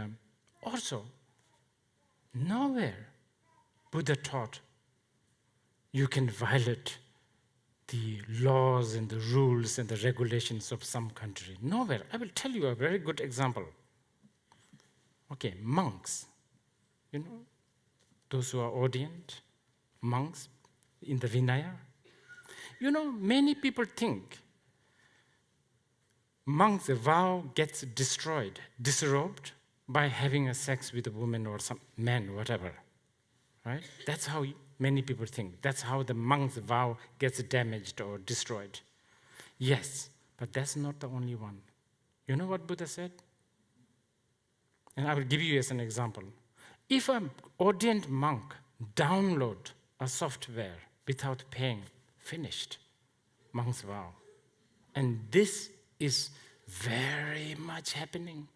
also, nowhere Buddha taught you can violate the laws and the rules and the regulations of some country. Nowhere. I will tell you a very good example. Okay, monks, those who are ordained, monks in the Vinaya. Many people think monks' vow gets destroyed, disrobed by having a sex with a woman or some man, whatever, right? That's how many people think. That's how the monk's vow gets damaged or destroyed. Yes, but that's not the only one. You know what Buddha said? And I will give you as an example. If an ordained monk download a software without paying, finished, monk's vow. And this is very much happening.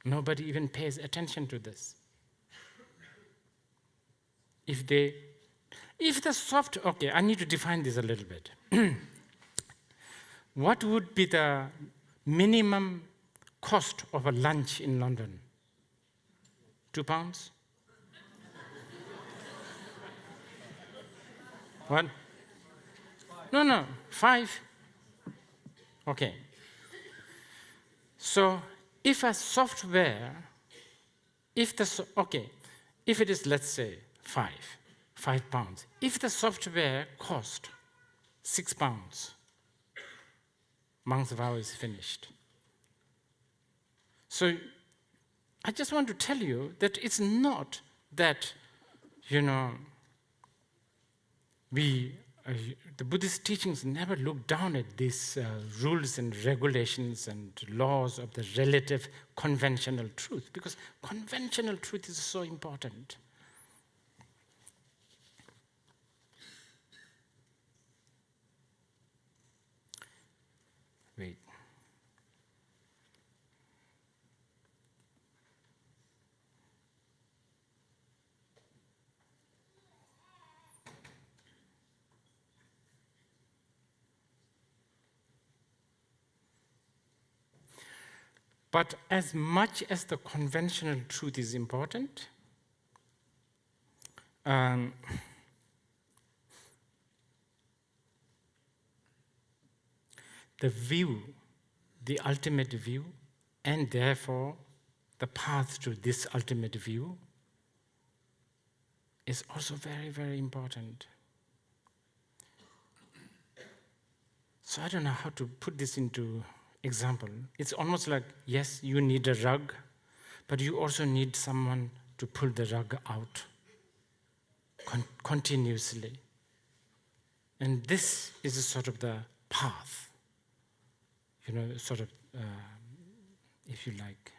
Nobody even pays attention to this. Okay, I need to define this a little bit. What would be the minimum cost of a lunch in London? £2? What? No, 5. Okay. So if a software, if it is, let's say, £5. If the software cost £6, monk's vow is finished. So I just want to tell you that it's not that, the Buddhist teachings never look down at these rules and regulations and laws of the relative conventional truth, because conventional truth is so important. Wait. But as much as the conventional truth is important, the view, the ultimate view, and therefore the path to this ultimate view is also very, very important. So I don't know how to put this into example. It's almost like, yes, you need a rug, but you also need someone to pull the rug out continuously. And this is a sort of the path sort of, if you like.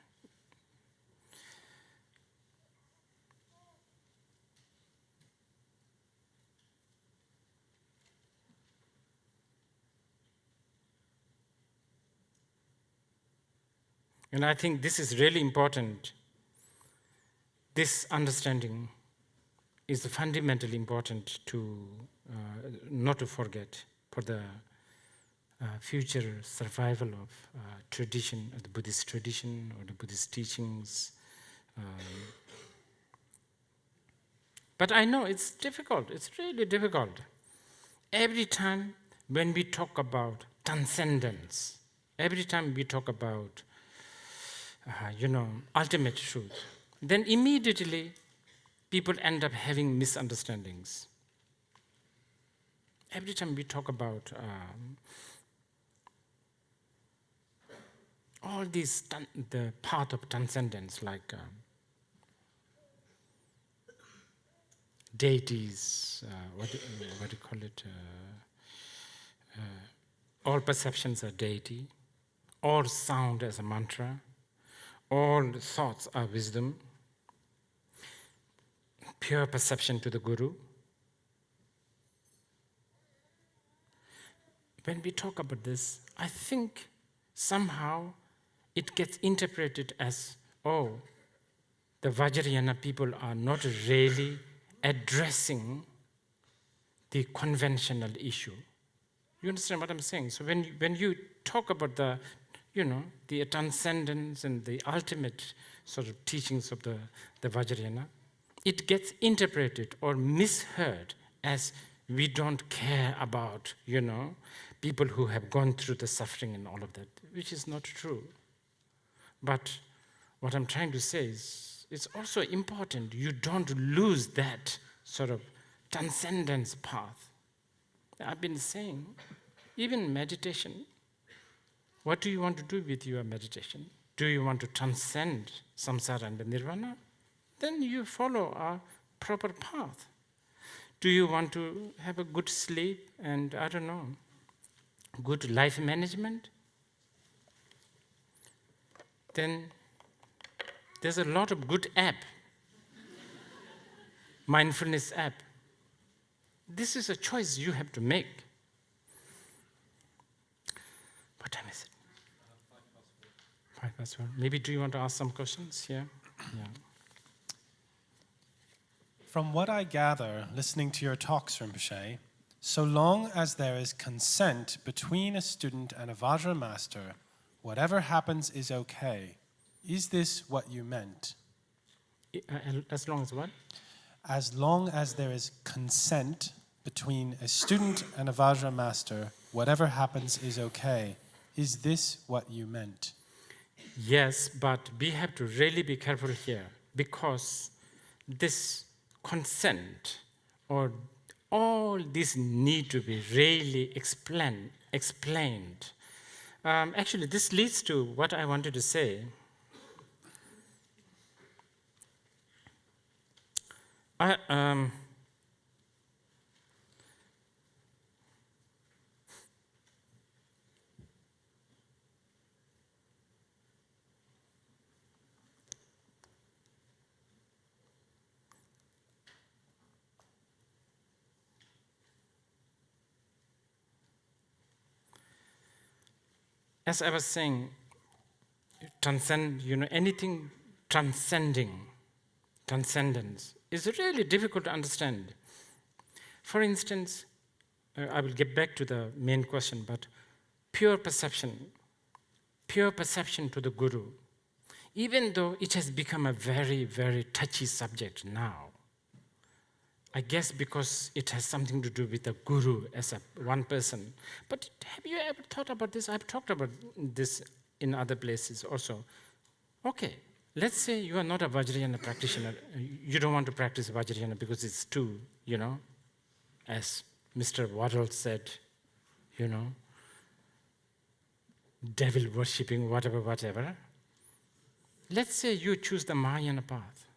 And I think this is really important. This understanding is fundamentally important to not to forget for the future survival of tradition, of the Buddhist tradition or the Buddhist teachings. But I know it's difficult. It's really difficult. Every time when we talk about transcendence, every time we talk about ultimate truth, then immediately people end up having misunderstandings. Every time we talk about all these, the path of transcendence, like deities, what do you call it? All perceptions are deity, all sound as a mantra, all thoughts are wisdom, pure perception to the Guru. When we talk about this, I think somehow it gets interpreted as, oh, the Vajrayana people are not really addressing the conventional issue. You understand what I'm saying? So when you talk about the transcendence and the ultimate sort of teachings of the Vajrayana, it gets interpreted or misheard as we don't care about, people who have gone through the suffering and all of that, which is not true. But what I'm trying to say is, it's also important you don't lose that sort of transcendence path. I've been saying, even meditation, what do you want to do with your meditation? Do you want to transcend samsara and nirvana? Then you follow a proper path. Do you want to have a good sleep and, good life management? Then there's a lot of good app, mindfulness app. This is a choice you have to make. What time is it? 4:05. Maybe do you want to ask some questions? Yeah. From what I gather, listening to your talks, Rinpoche, so long as there is consent between a student and a Vajra master, whatever happens is okay. Is this what you meant? As long as what? As long as there is consent between a student and a Vajra master, whatever happens is okay. Is this what you meant? Yes, but we have to really be careful here, because this consent or all this need to be really explained. Actually, this leads to what I wanted to say. As I was saying, anything transcendence is really difficult to understand. For instance, I will get back to the main question, but pure perception to the Guru, even though it has become a very, very touchy subject now, I guess because it has something to do with the Guru as one person. But have you ever thought about this? I've talked about this in other places also. Okay, let's say you are not a Vajrayana practitioner. You don't want to practice Vajrayana because it's too, as Mr. Waddell said, devil worshipping, whatever. Let's say you choose the Mahayana path.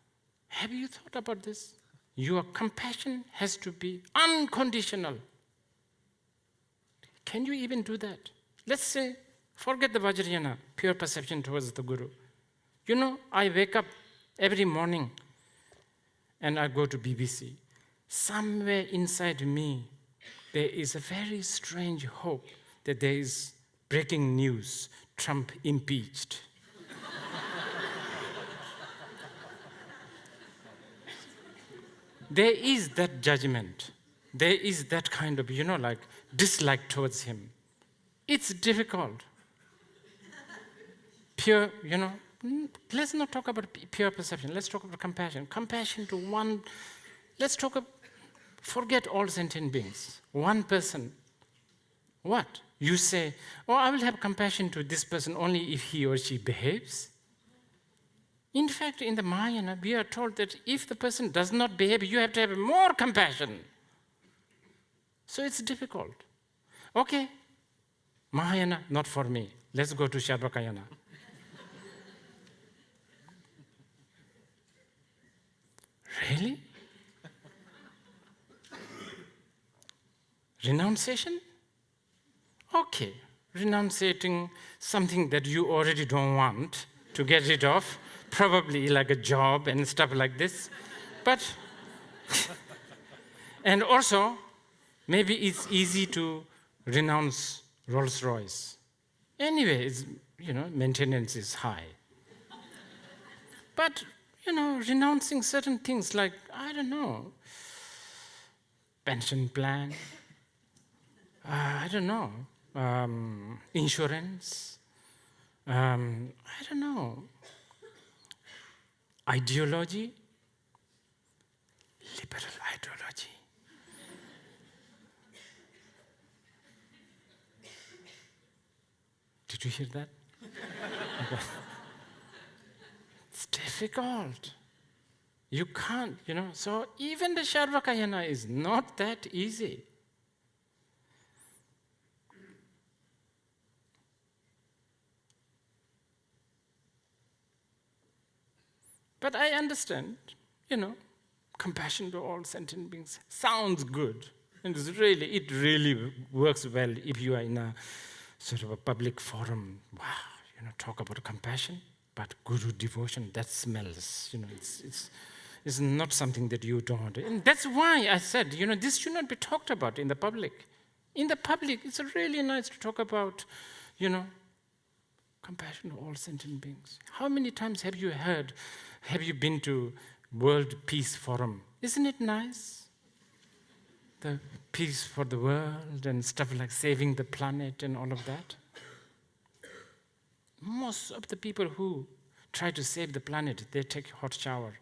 Have you thought about this? Your compassion has to be unconditional. Can you even do that? Let's say Forget the Vajrayana, pure perception towards the Guru. You know, I wake up every morning and I go to BBC. Somewhere inside me, there is a very strange hope that there is breaking news, Trump impeached. There is that judgment. There is that kind of, like dislike towards him. It's difficult. Pure, let's not talk about pure perception. Let's talk about compassion. Compassion to one, forget all sentient beings. One person. What? You say, I will have compassion to this person only if he or she behaves. In fact, in the Mahayana, we are told that if the person does not behave, you have to have more compassion. So it's difficult. Okay, Mahayana, not for me. Let's go to Sharvakayana. Really? Renunciation? Okay, renunciating something that you already don't want to get rid of, probably like a job and stuff like this. But, and also, maybe it's easy to renounce Rolls Royce. Anyway, maintenance is high. But, renouncing certain things like, I don't know, pension plan, I don't know, insurance, I don't know, ideology, liberal ideology. Did you hear that? Okay. It's difficult. You can't, so even the Sharvakayana is not that easy. But I understand, compassion to all sentient beings sounds good. And it really works well if you are in a sort of a public forum. Wow, talk about compassion, but guru devotion, that smells. It's not something that you don't want. And that's why I said, this should not be talked about in the public. In the public, it's really nice to talk about, compassion to all sentient beings. How many times have you been to World Peace Forum? Isn't it nice? The peace for the world and stuff like saving the planet and all of that. Most of the people who try to save the planet, they take a hot shower.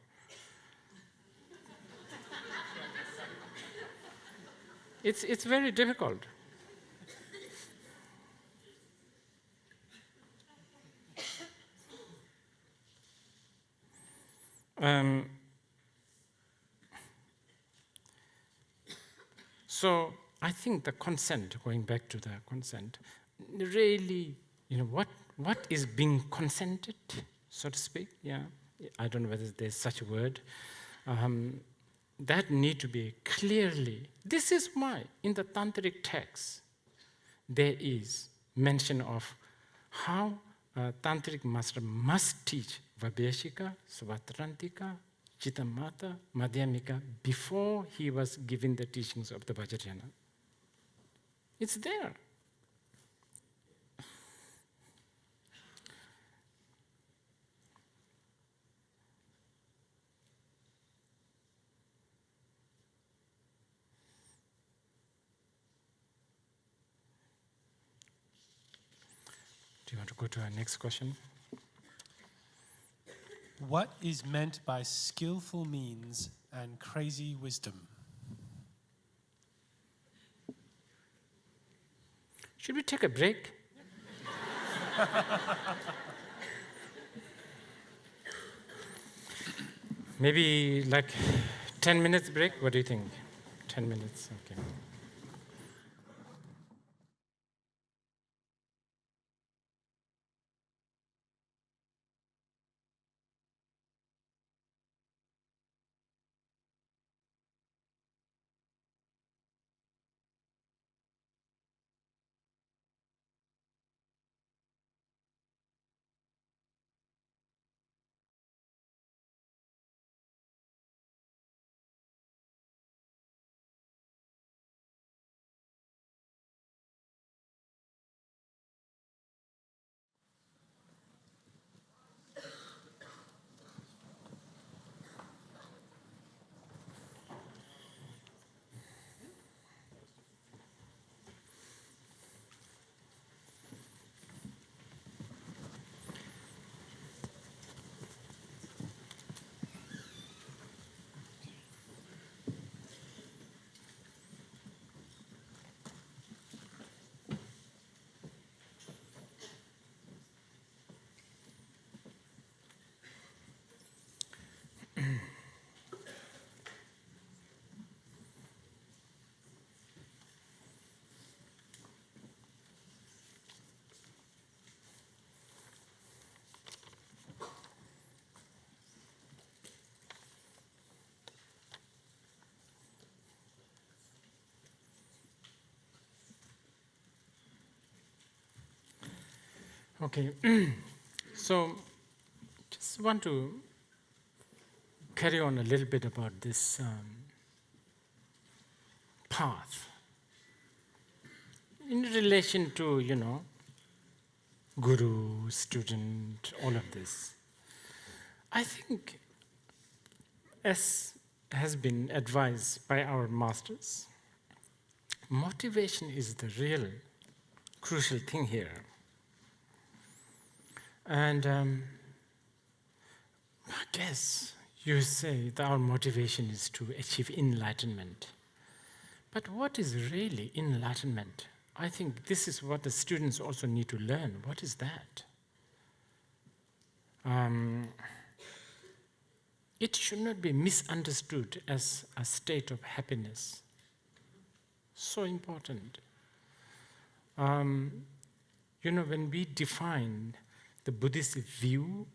It's very difficult. So I think the consent, going back to the consent, really, what is being consented, so to speak? Yeah, I don't know whether there's such a word. That need to be clearly. This is why in the tantric text there is mention of how a tantric master must teach Vabheshika, Svatrantika, Chittamata, Madhyamika before he was given the teachings of the Vajrayana. It's there. Do you want to go to our next question? What is meant by skillful means and crazy wisdom? Should we take a break? Maybe like 10 minutes break? What do you think? 10 minutes, okay. Okay, so just want to carry on a little bit about this path in relation to, guru, student, all of this. I think, as has been advised by our masters, motivation is the real crucial thing here. And I guess you say that our motivation is to achieve enlightenment. But what is really enlightenment? I think this is what the students also need to learn. What is that? It should not be misunderstood as a state of happiness. So important. When we define the Buddhist view,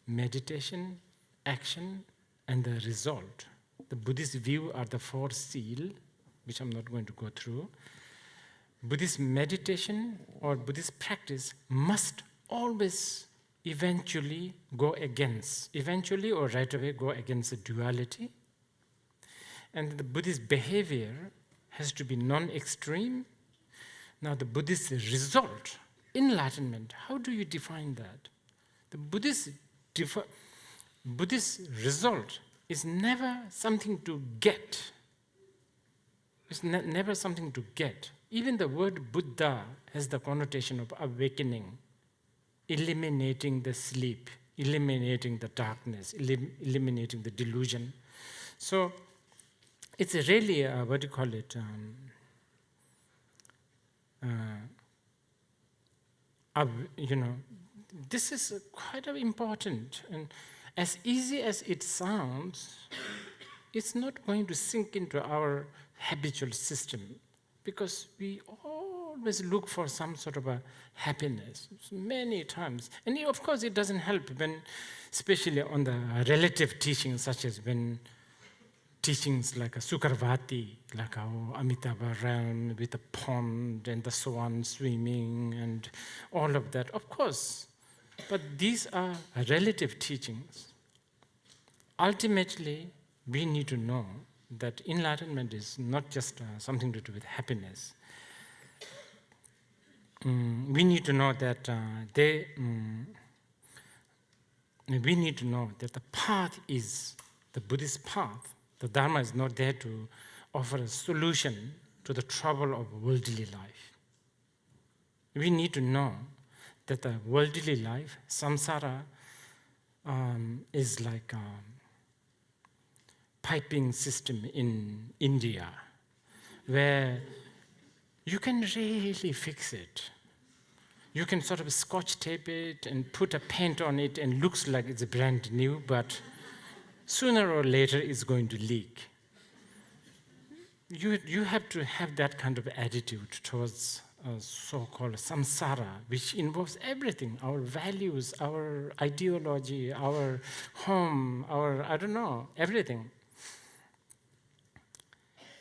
meditation, action, and the result, the Buddhist view are the four seals, which I'm not going to go through. Buddhist meditation or Buddhist practice must always eventually or right away go against the duality. And the Buddhist behavior has to be non-extreme. Now the Buddhist result, enlightenment, how do you define that? The Buddhist result is never something to get. It's never something to get. Even the word Buddha has the connotation of awakening, eliminating the sleep, eliminating the darkness, eliminating the delusion. So it's really, this is quite important. And as easy as it sounds, it's not going to sink into our habitual system, because we always look for some sort of a happiness many times. And of course it doesn't help when, especially on the relative teachings, such as when teachings like a Sukharvati, like our Amitabha realm with the pond and the swan swimming and all of that, of course. But these are relative teachings. Ultimately, we need to know that enlightenment is not just something to do with happiness. We need to know that we need to know that the path is the Buddhist path. The Dharma is not there to offer a solution to the trouble of worldly life. We need to know that the worldly life, samsara, is like a piping system in India, where you can really fix it. You can sort of scotch tape it and put a paint on it and looks like it's brand new, but sooner or later it's going to leak. You have to have that kind of attitude towards so-called samsara, which involves everything, our values, our ideology, our home, our, everything.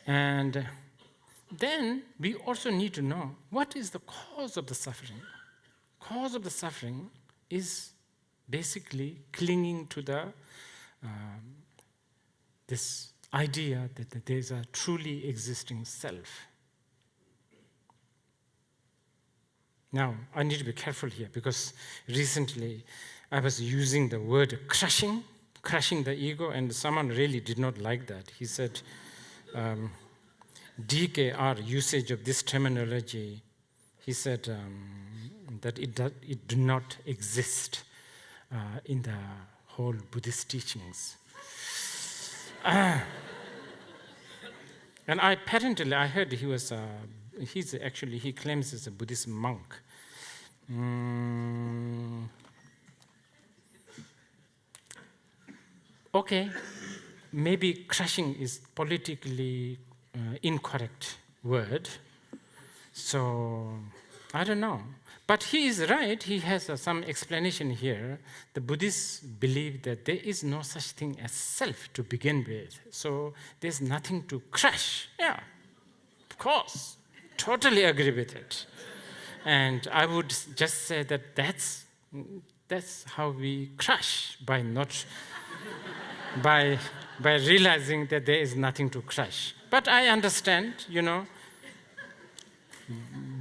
And then we also need to know what is the cause of the suffering. Cause of the suffering is basically clinging to the this idea that there is a truly existing self. Now, I need to be careful here, because recently I was using the word crushing the ego, and someone really did not like that. He said, DKR usage of this terminology, he said that it do not exist in the whole Buddhist teachings. And I heard he was he claims he's a Buddhist monk. Okay, maybe crushing is politically incorrect word, so I don't know. But he is right, he has some explanation here. The Buddhists believe that there is no such thing as self to begin with, so there's nothing to crush. Yeah, of course, totally agree with it. And I would just say that that's how we crush, by not by realizing that there is nothing to crush. But I understand,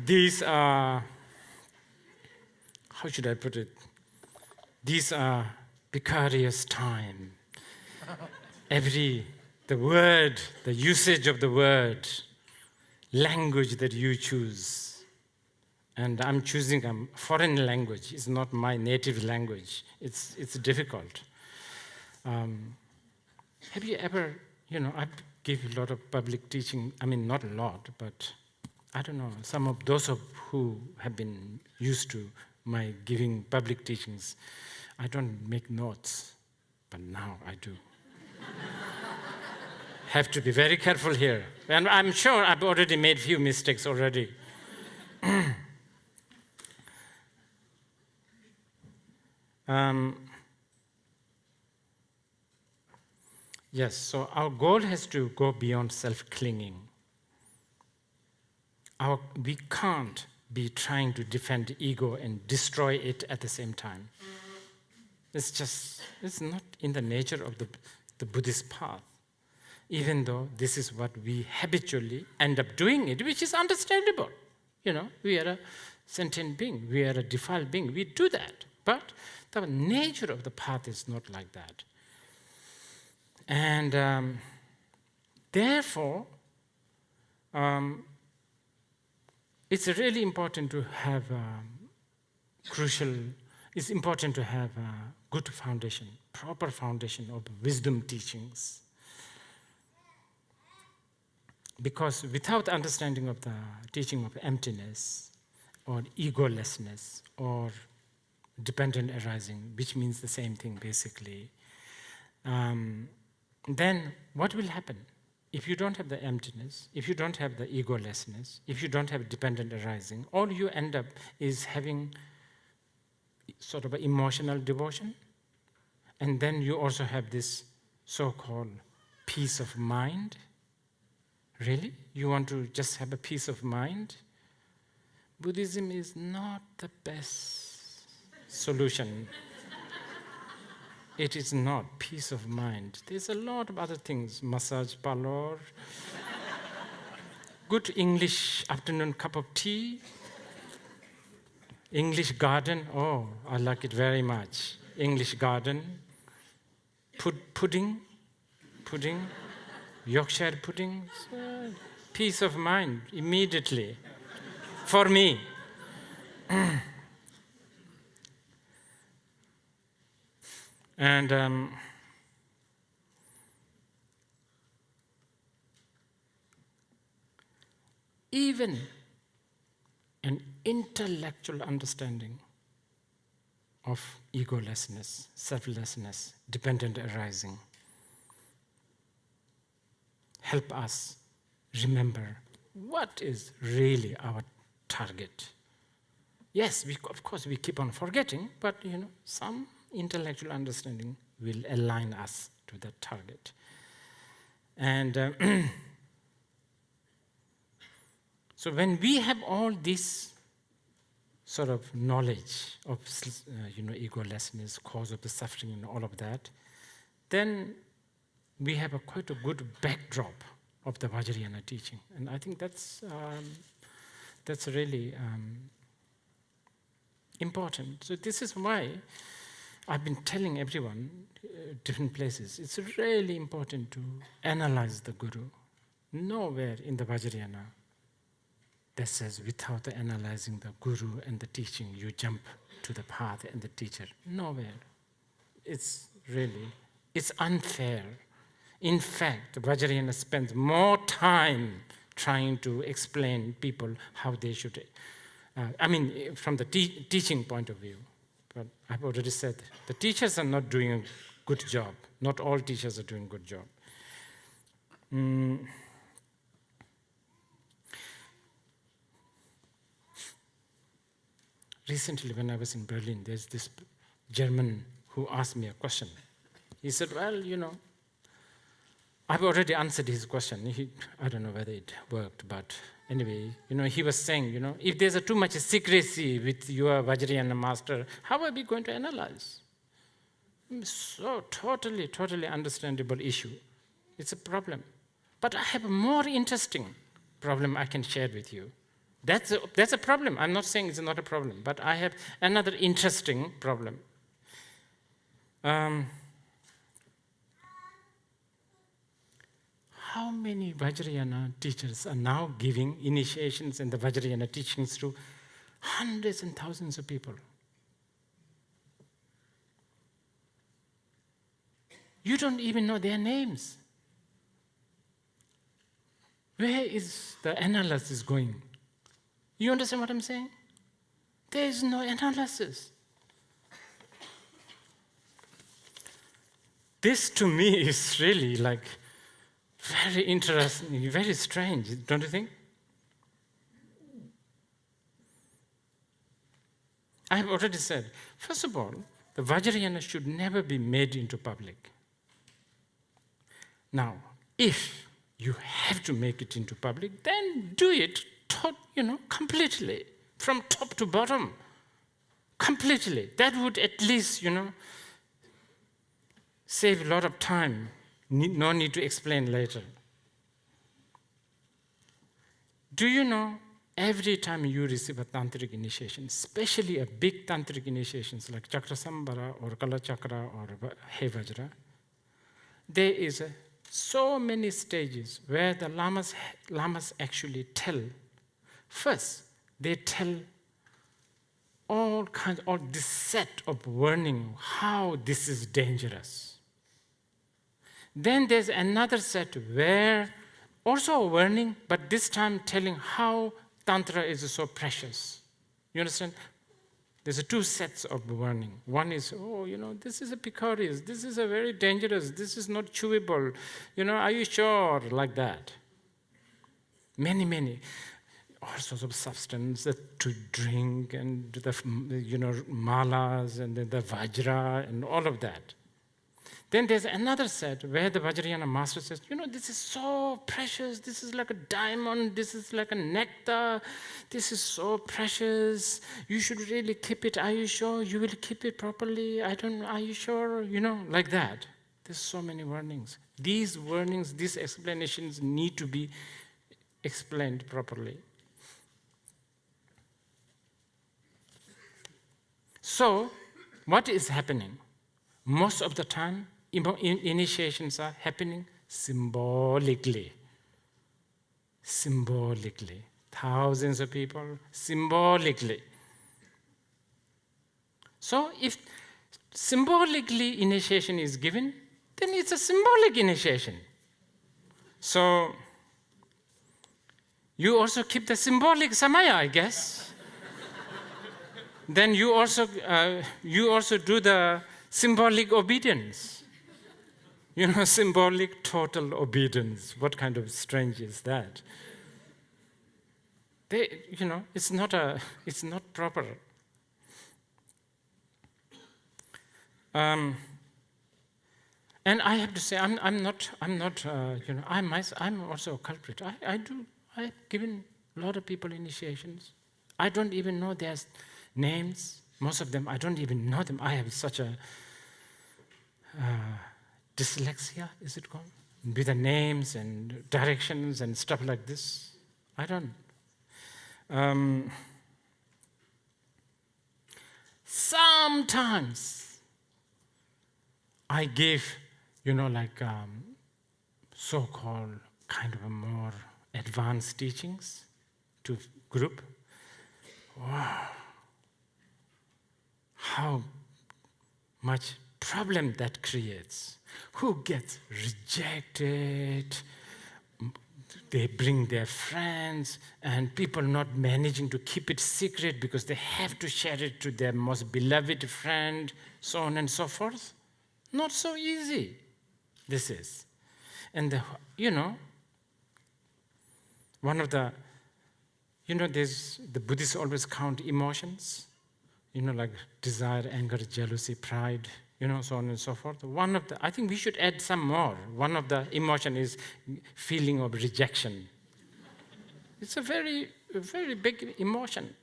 these are, how should I put it? These are precarious time. The word, the usage of the word, language that you choose. And I'm choosing a foreign language. It's not my native language. It's difficult. Have you ever, I give a lot of public teaching. I mean, not a lot, but I don't know, some of those who have been used to my giving public teachings, I don't make notes, but now I do. Have to be very careful here. And I'm sure I've already made few mistakes already. Yes, so our goal has to go beyond self-clinging. We can't be trying to defend ego and destroy it at the same time. It's not in the nature of the Buddhist path, even though this is what we habitually end up doing it, which is understandable. We are a sentient being, we are a defiled being, we do that. But the nature of the path is not like that. And therefore, it's really important to have it's important to have a good foundation, proper foundation of wisdom teachings. Because without understanding of the teaching of emptiness or egolessness or dependent arising, which means the same thing basically, then what will happen? If you don't have the emptiness, if you don't have the egolessness, if you don't have dependent arising, all you end up is having sort of an emotional devotion. And then you also have this so-called peace of mind. Really? You want to just have a peace of mind? Buddhism is not the best solution. It is not peace of mind. There's a lot of other things, massage parlor, good English afternoon cup of tea, English garden, oh, I like it very much. English garden, pudding, Yorkshire pudding, peace of mind immediately, for me. And even an intellectual understanding of egolessness, selflessness, dependent arising help us remember what is really our target. Yes, of course we keep on forgetting, but some intellectual understanding will align us to that target. And so when we have all this sort of knowledge of egolessness, cause of the suffering and all of that, then we have quite a good backdrop of the Vajrayana teaching. And I think that's really important. So this is why I've been telling everyone, different places, it's really important to analyze the Guru. Nowhere in the Vajrayana that says without analyzing the Guru and the teaching, you jump to the path and the teacher. Nowhere. It's unfair. In fact, Vajrayana spends more time trying to explain people how they should, from the teaching point of view. But I've already said, the teachers are not doing a good job. Not all teachers are doing a good job. Recently, when I was in Berlin, there's this German who asked me a question. He said, well, I've already answered his question. I don't know whether it worked, but anyway, he was saying, if there's too much secrecy with your Vajrayana master, how are we going to analyze? So totally understandable issue. It's a problem. But I have a more interesting problem I can share with you. That's a problem. I'm not saying it's not a problem, but I have another interesting problem. How many Vajrayana teachers are now giving initiations and the Vajrayana teachings to hundreds and thousands of people? You don't even know their names. Where is the analysis going? You understand what I'm saying? There is no analysis. This to me is really like very interesting, very strange, don't you think? I have already said, first of all, the Vajrayana should never be made into public. Now, if you have to make it into public, then do it, completely, from top to bottom, completely. That would at least, save a lot of time. No need to explain later. Do you know, every time you receive a tantric initiation, especially a big tantric initiations like Chakrasambhara or Kala Chakra or He Vajra, there is so many stages where the lamas actually tell. First, they tell all this set of warning how this is dangerous. Then there's another set where also a warning, but this time telling how Tantra is so precious. You understand? There's two sets of warning. One is, this is a precarious, this is a very dangerous, this is not chewable. Are you sure? Like that. Many. All sorts of substance to drink and the malas and the Vajra and all of that. Then there's another set where the Vajrayana master says, this is so precious, this is like a diamond, this is like a nectar, this is so precious, you should really keep it, are you sure you will keep it properly, are you sure, like that. There's so many warnings. These warnings, these explanations need to be explained properly. So, what is happening? Most of the time, initiations are happening symbolically. Symbolically. Thousands of people, symbolically. So if symbolically initiation is given, then it's a symbolic initiation. So you also keep the symbolic samaya, I guess. Then you also do the symbolic obedience. Symbolic total obedience. What kind of strange is that? It's not proper. And I have to say, I'm also a culprit. I've given a lot of people initiations. I don't even know their names. Most of them, I don't even know them. I have such a dyslexia, is it called? With the names and directions and stuff like this. I don't. Sometimes I give, so-called kind of a more advanced teachings to group. Wow. How much problem that creates. Who gets rejected? They bring their friends, and people not managing to keep it secret because they have to share it to their most beloved friend, so on and so forth. Not so easy, this is. And, one of the, the Buddhists always count emotions, like desire, anger, jealousy, pride, so on and so forth. I think we should add some more. One of the emotion is feeling of rejection. It's a very big emotion.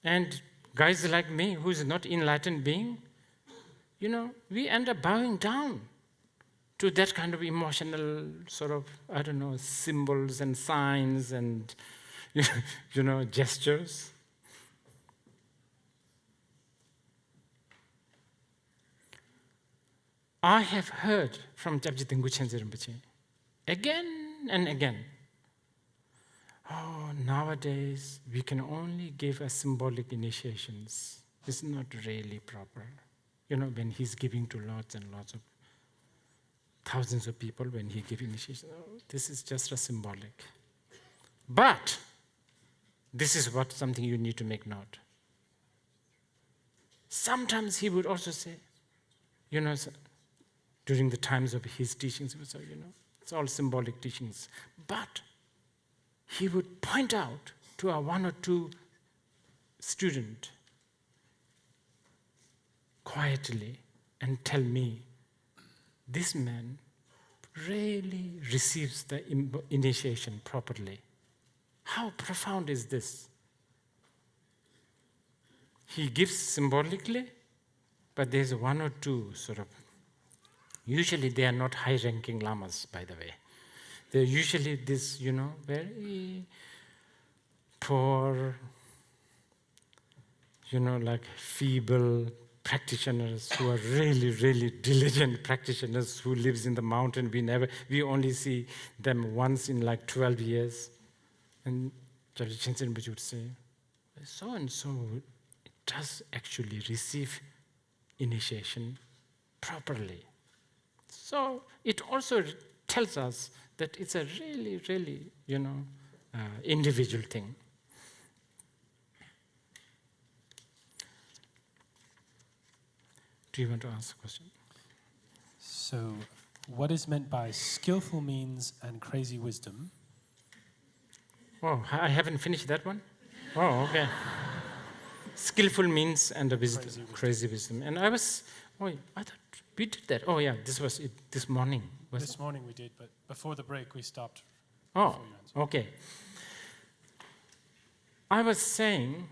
And guys like me, who's not enlightened being, we end up bowing down to that kind of emotional sort of, symbols and signs and, gestures. I have heard from Dzongsar Khyentse Rinpoche again and again, nowadays we can only give us symbolic initiations. It's not really proper. When he's giving to lots and lots of thousands of people, when he gives initiation, this is just a symbolic. But this is something you need to make note. Sometimes he would also say, during the times of his teachings, he would say, it's all symbolic teachings. But he would point out to a one or two student quietly and tell me, this man really receives the initiation properly. How profound is this? He gives symbolically, but there's one or two sort of, usually they are not high-ranking lamas, by the way. They're usually this, very poor, like feeble practitioners who are really, really diligent practitioners who lives in the mountain. We only see them once in like 12 years. And Dzongsar Khyentse Rinpoche would say, so-and-so does actually receive initiation properly. So it also tells us that it's a really, really, individual thing. Do you want to ask a question? So, what is meant by skillful means and crazy wisdom? Oh, I haven't finished that one? Oh, okay. Skillful means and the wisdom, crazy wisdom. And I thought we did that. Oh, yeah, this was it this morning. This morning we did, but before the break we stopped. Oh, okay. I was saying,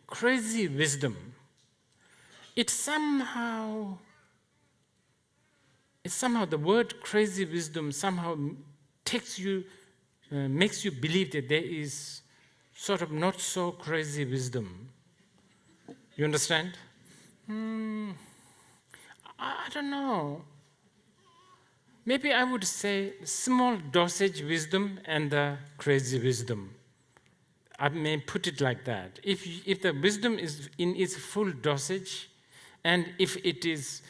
crazy wisdom, it's somehow the word crazy wisdom somehow makes you believe that there is sort of not so crazy wisdom. You understand? I don't know. Maybe I would say small dosage wisdom and the crazy wisdom. I may put it like that. If the wisdom is in its full dosage, and if it is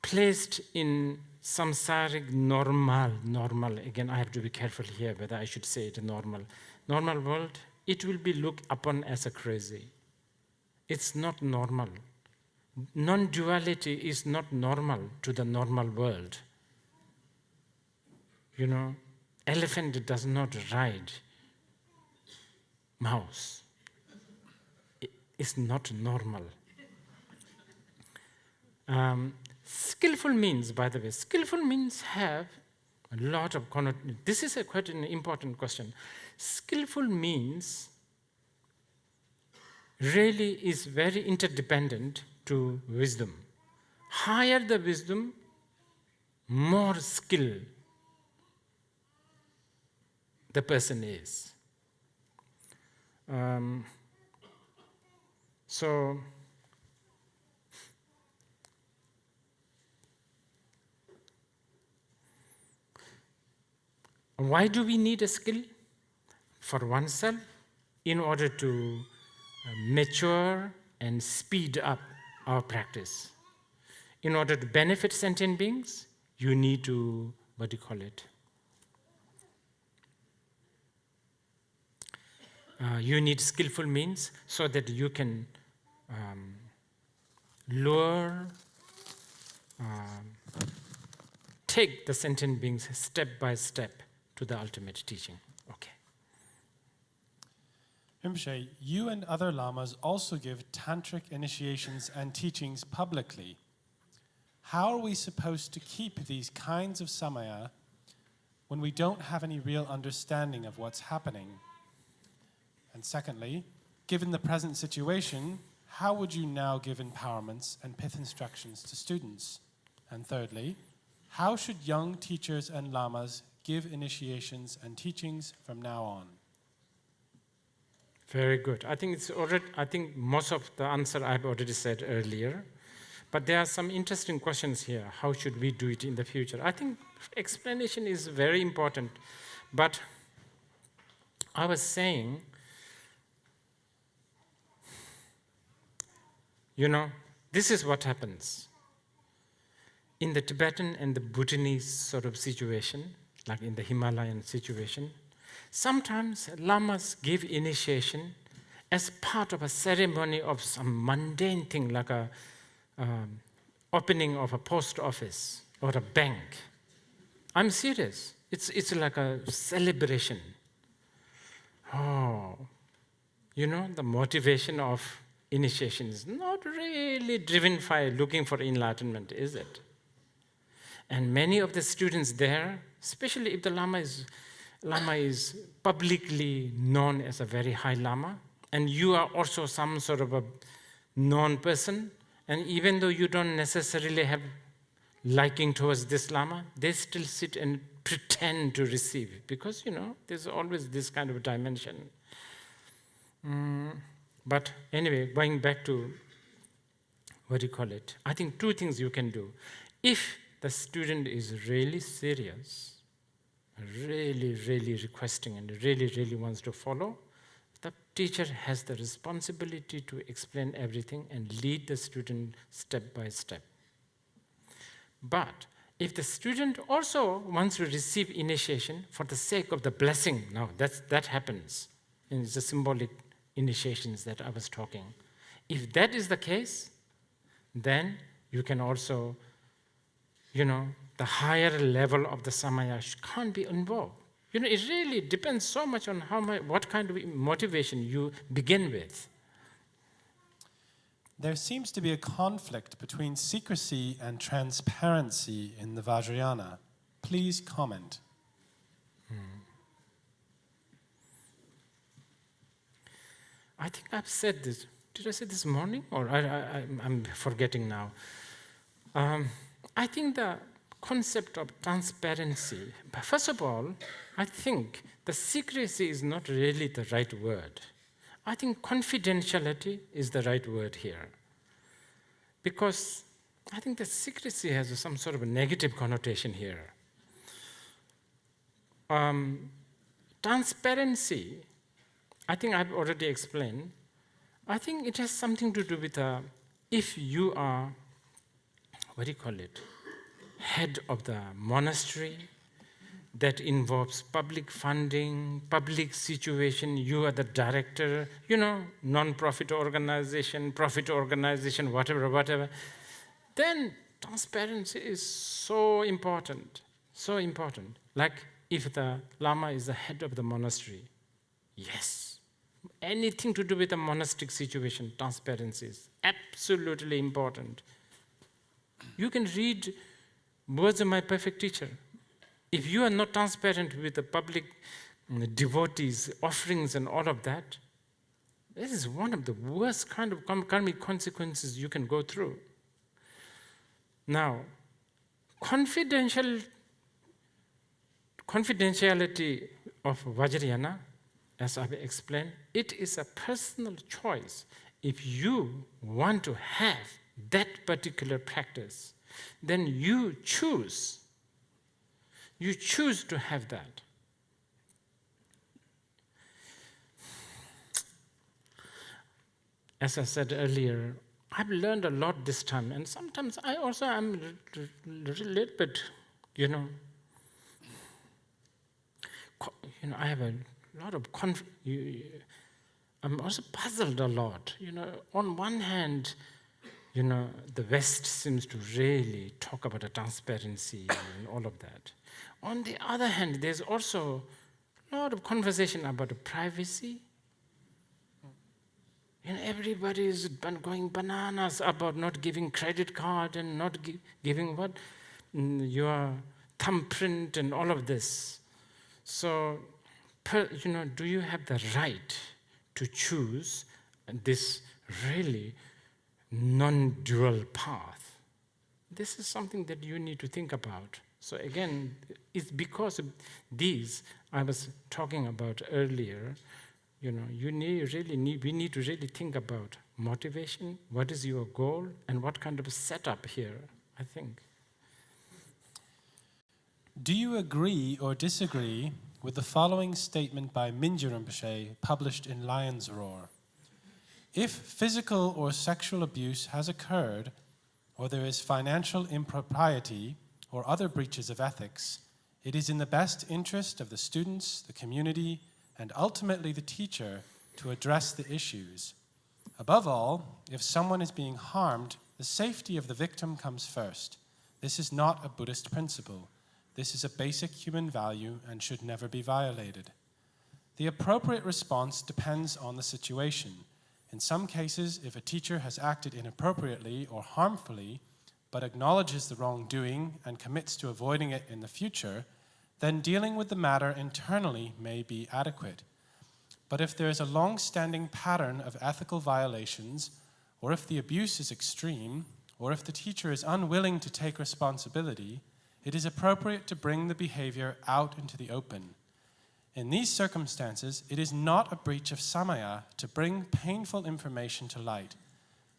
placed in samsaric normal, again I have to be careful here whether I should say it normal world, it will be looked upon as a crazy. It's not normal. Non-duality is not normal to the normal world. Elephant does not ride mouse. It's not normal. Skillful means, by the way, skillful means have a lot of connotations. This is quite an important question. Skillful means really is very interdependent to wisdom. Higher the wisdom, more skill the person is. So why do we need a skill? For oneself, in order to mature and speed up our practice. In order to benefit sentient beings, you need to, you need skillful means so that you can take the sentient beings step by step to the ultimate teaching. Okay. Rinpoche, you and other lamas also give tantric initiations and teachings publicly. How are we supposed to keep these kinds of samaya when we don't have any real understanding of what's happening? And secondly, given the present situation, how would you now give empowerments and pith instructions to students? And thirdly, how should young teachers and lamas give initiations and teachings from now on? Very good. I think most of the answer I've already said earlier. But there are some interesting questions here. How should we do it in the future? I think explanation is very important. But I was saying, this is what happens. In the Tibetan and the Bhutanese sort of situation, like in the Himalayan situation, sometimes lamas give initiation as part of a ceremony of some mundane thing, like a opening of a post office or a bank. I'm serious. It's like a celebration. The motivation of initiation is not really driven by looking for enlightenment, is it? And many of the students there, especially if the lama is publicly known as a very high lama, and you are also some sort of a known person, and even though you don't necessarily have liking towards this lama, they still sit and pretend to receive, because, there's always this kind of dimension. But anyway, going back to, I think two things you can do. If the student is really serious, really, really requesting and really, really wants to follow, the teacher has the responsibility to explain everything and lead the student step by step. But if the student also wants to receive initiation for the sake of the blessing, now that happens, and it's the symbolic initiations that I was talking. If that is the case, then you can also, the higher level of the samaya can't be involved. It really depends so much on what kind of motivation you begin with. There seems to be a conflict between secrecy and transparency in the Vajrayana. Please comment. I think I've said this. Did I say this morning? Or I'm forgetting now. I think the concept of transparency, first of all, I think the secrecy is not really the right word. I think confidentiality is the right word here. Because I think the secrecy has some sort of a negative connotation here. Transparency, I think I've already explained. I think it has something to do with if you are, head of the monastery, that involves public funding, public situation, you are the director, non-profit organization, profit organization, whatever, then transparency is so important, so important. Like if the lama is the head of the monastery, yes, anything to do with the monastic situation, transparency is absolutely important. You can read words of my perfect teacher. If you are not transparent with the public devotees, offerings and all of that, this is one of the worst kind of karmic consequences you can go through. Now, confidentiality of Vajrayana, as I've explained, it is a personal choice. If you want to have that particular practice, then you choose to have that. As I said earlier, I've learned a lot this time, and sometimes I also am a little bit, I have a lot of I'm also puzzled a lot. On one hand, the West seems to really talk about the transparency and all of that. On the other hand, there's also a lot of conversation about the privacy, And everybody is going bananas about not giving credit card and not giving what? Your thumbprint and all of this. So, do you have the right to choose this really non-dual path? This is something that you need to think about. So again, it's because of these I was talking about earlier. We need to really think about motivation, what is your goal, and what kind of a setup here, I think. Do you agree or disagree with the following statement by Mingyur Rinpoche, published in Lion's Roar? If physical or sexual abuse has occurred, or there is financial impropriety or other breaches of ethics, it is in the best interest of the students, the community, and ultimately the teacher to address the issues. Above all, if someone is being harmed, the safety of the victim comes first. This is not a Buddhist principle. This is a basic human value and should never be violated. The appropriate response depends on the situation. In some cases, if a teacher has acted inappropriately or harmfully, but acknowledges the wrongdoing and commits to avoiding it in the future, then dealing with the matter internally may be adequate. But if there is a long-standing pattern of ethical violations, or if the abuse is extreme, or if the teacher is unwilling to take responsibility, it is appropriate to bring the behavior out into the open. In these circumstances, it is not a breach of samaya to bring painful information to light.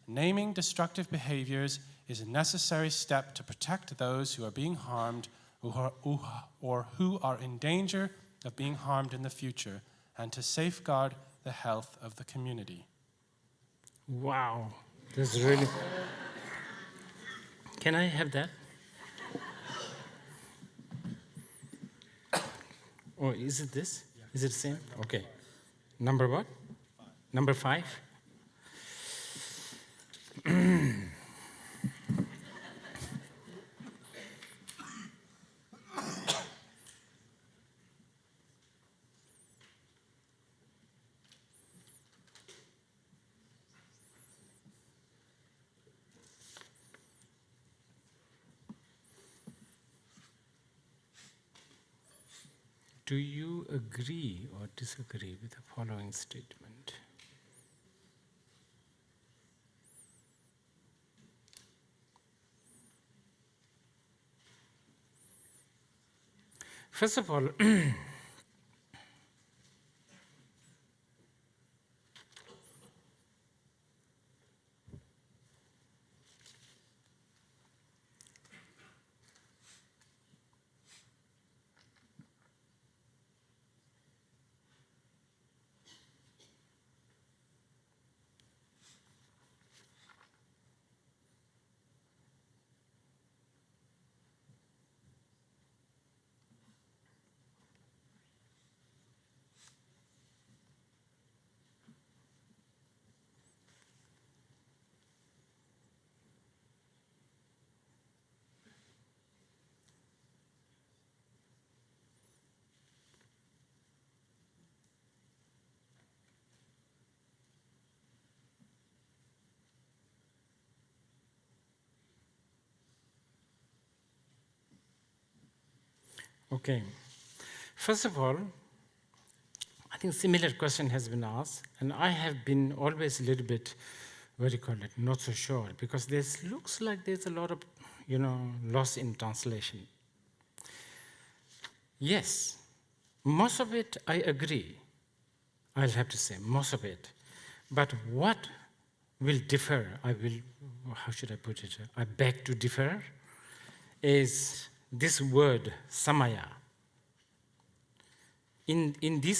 Naming destructive behaviors is a necessary step to protect those who are being harmed or who are in danger of being harmed in the future, and to safeguard the health of the community. Wow, this is really... Can I have that? Oh, is it this? Is it the same? Okay. Number what? 5. Number 5? Do you agree or disagree with the following statement? First of all, okay. First of all, I think similar question has been asked, and I have been always a little bit, not so sure, because this looks like there's a lot of, loss in translation. Yes, most of it I agree. I'll have to say, most of it. But what will differ, how should I put it? I beg to differ, is this word, samaya. In these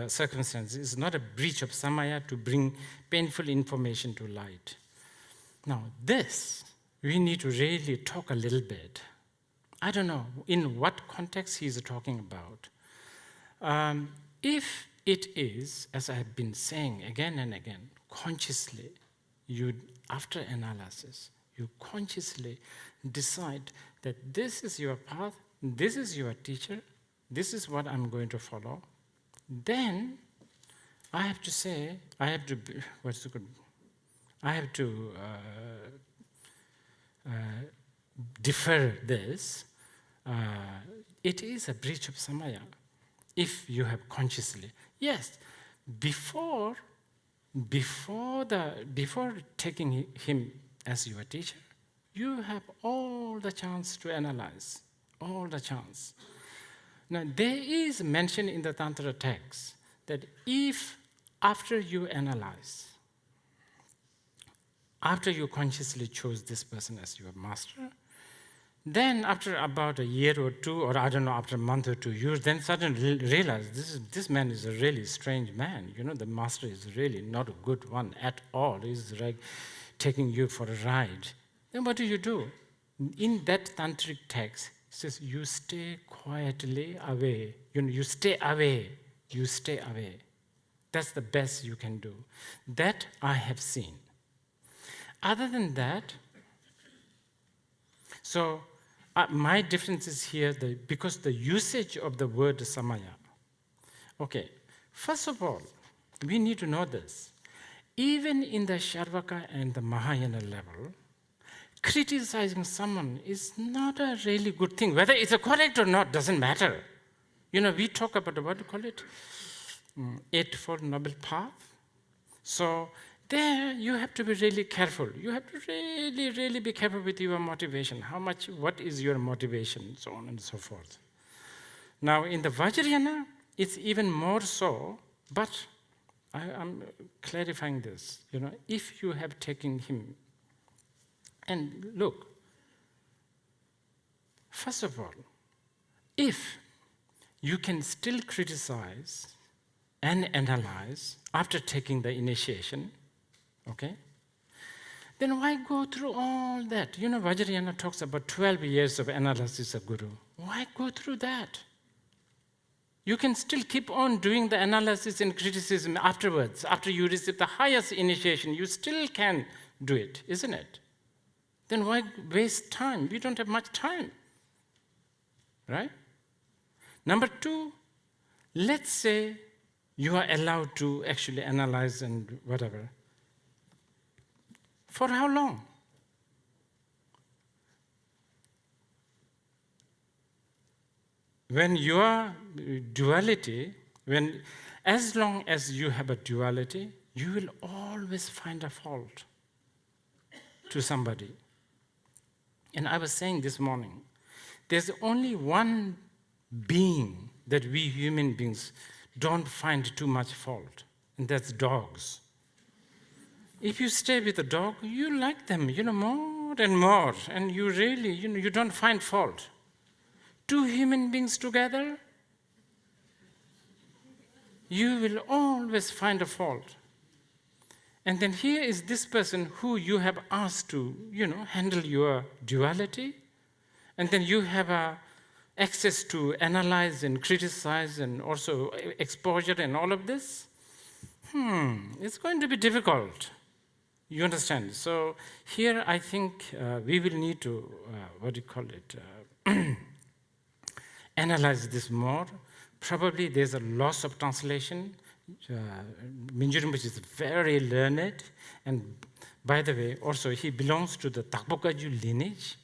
circumstances, it's not a breach of samaya to bring painful information to light. Now, this, we need to really talk a little bit. I don't know in what context he's talking about. If it is, as I have been saying again and again, consciously, after analysis, you consciously decide that this is your path, this is your teacher, this is what I'm going to follow, then I have to say, I have to defer this. It is a breach of samaya if you have consciously. Yes, before taking him as your teacher, you have all the chance to analyze, all the chance. Now, there is mention in the Tantra text that if after you analyze, after you consciously chose this person as your master, then after about a year or two, or I don't know, after a month or 2 years, then suddenly realize this man is a really strange man. You know, the master is really not a good one at all. He's like taking you for a ride. Then what do? In that tantric text, it says you stay quietly away. You stay away. You stay away. That's the best you can do. That I have seen. Other than that, so my difference is here because the usage of the word samaya. Okay, first of all, we need to know this. Even in the Sharvaka and the Mahayana level, criticizing someone is not a really good thing. Whether it's correct or not doesn't matter. You know, we talk about, what do you call it? Eightfold Noble Path. So there you have to be really careful. You have to really, really be careful with your motivation. What is your motivation, so on and so forth. Now in the Vajrayana, it's even more so, but I'm clarifying this. You know, if you have taken him, and look, first of all, if you can still criticize and analyze after taking the initiation, okay, then why go through all that? You know, Vajrayana talks about 12 years of analysis of Guru. Why go through that? You can still keep on doing the analysis and criticism afterwards. After you receive the highest initiation, you still can do it, isn't it? Then why waste time? We don't have much time, right? Number 2, let's say you are allowed to actually analyze and whatever. For how long? When your duality, as long as you have a duality, you will always find a fault to somebody. And I was saying this morning, there's only one being that we human beings don't find too much fault, and that's dogs. If you stay with a dog, you like them, more and more, and you really, you don't find fault. 2 human beings together, you will always find a fault. And then here is this person who you have asked to, handle your duality, and then you have access to analyze and criticize and also exposure and all of this. It's going to be difficult. You understand? So here I think we will need to, analyze this more. Probably there's a loss of translation. Mingyur Rinpoche is very learned, and by the way, also he belongs to the Takbokaju lineage.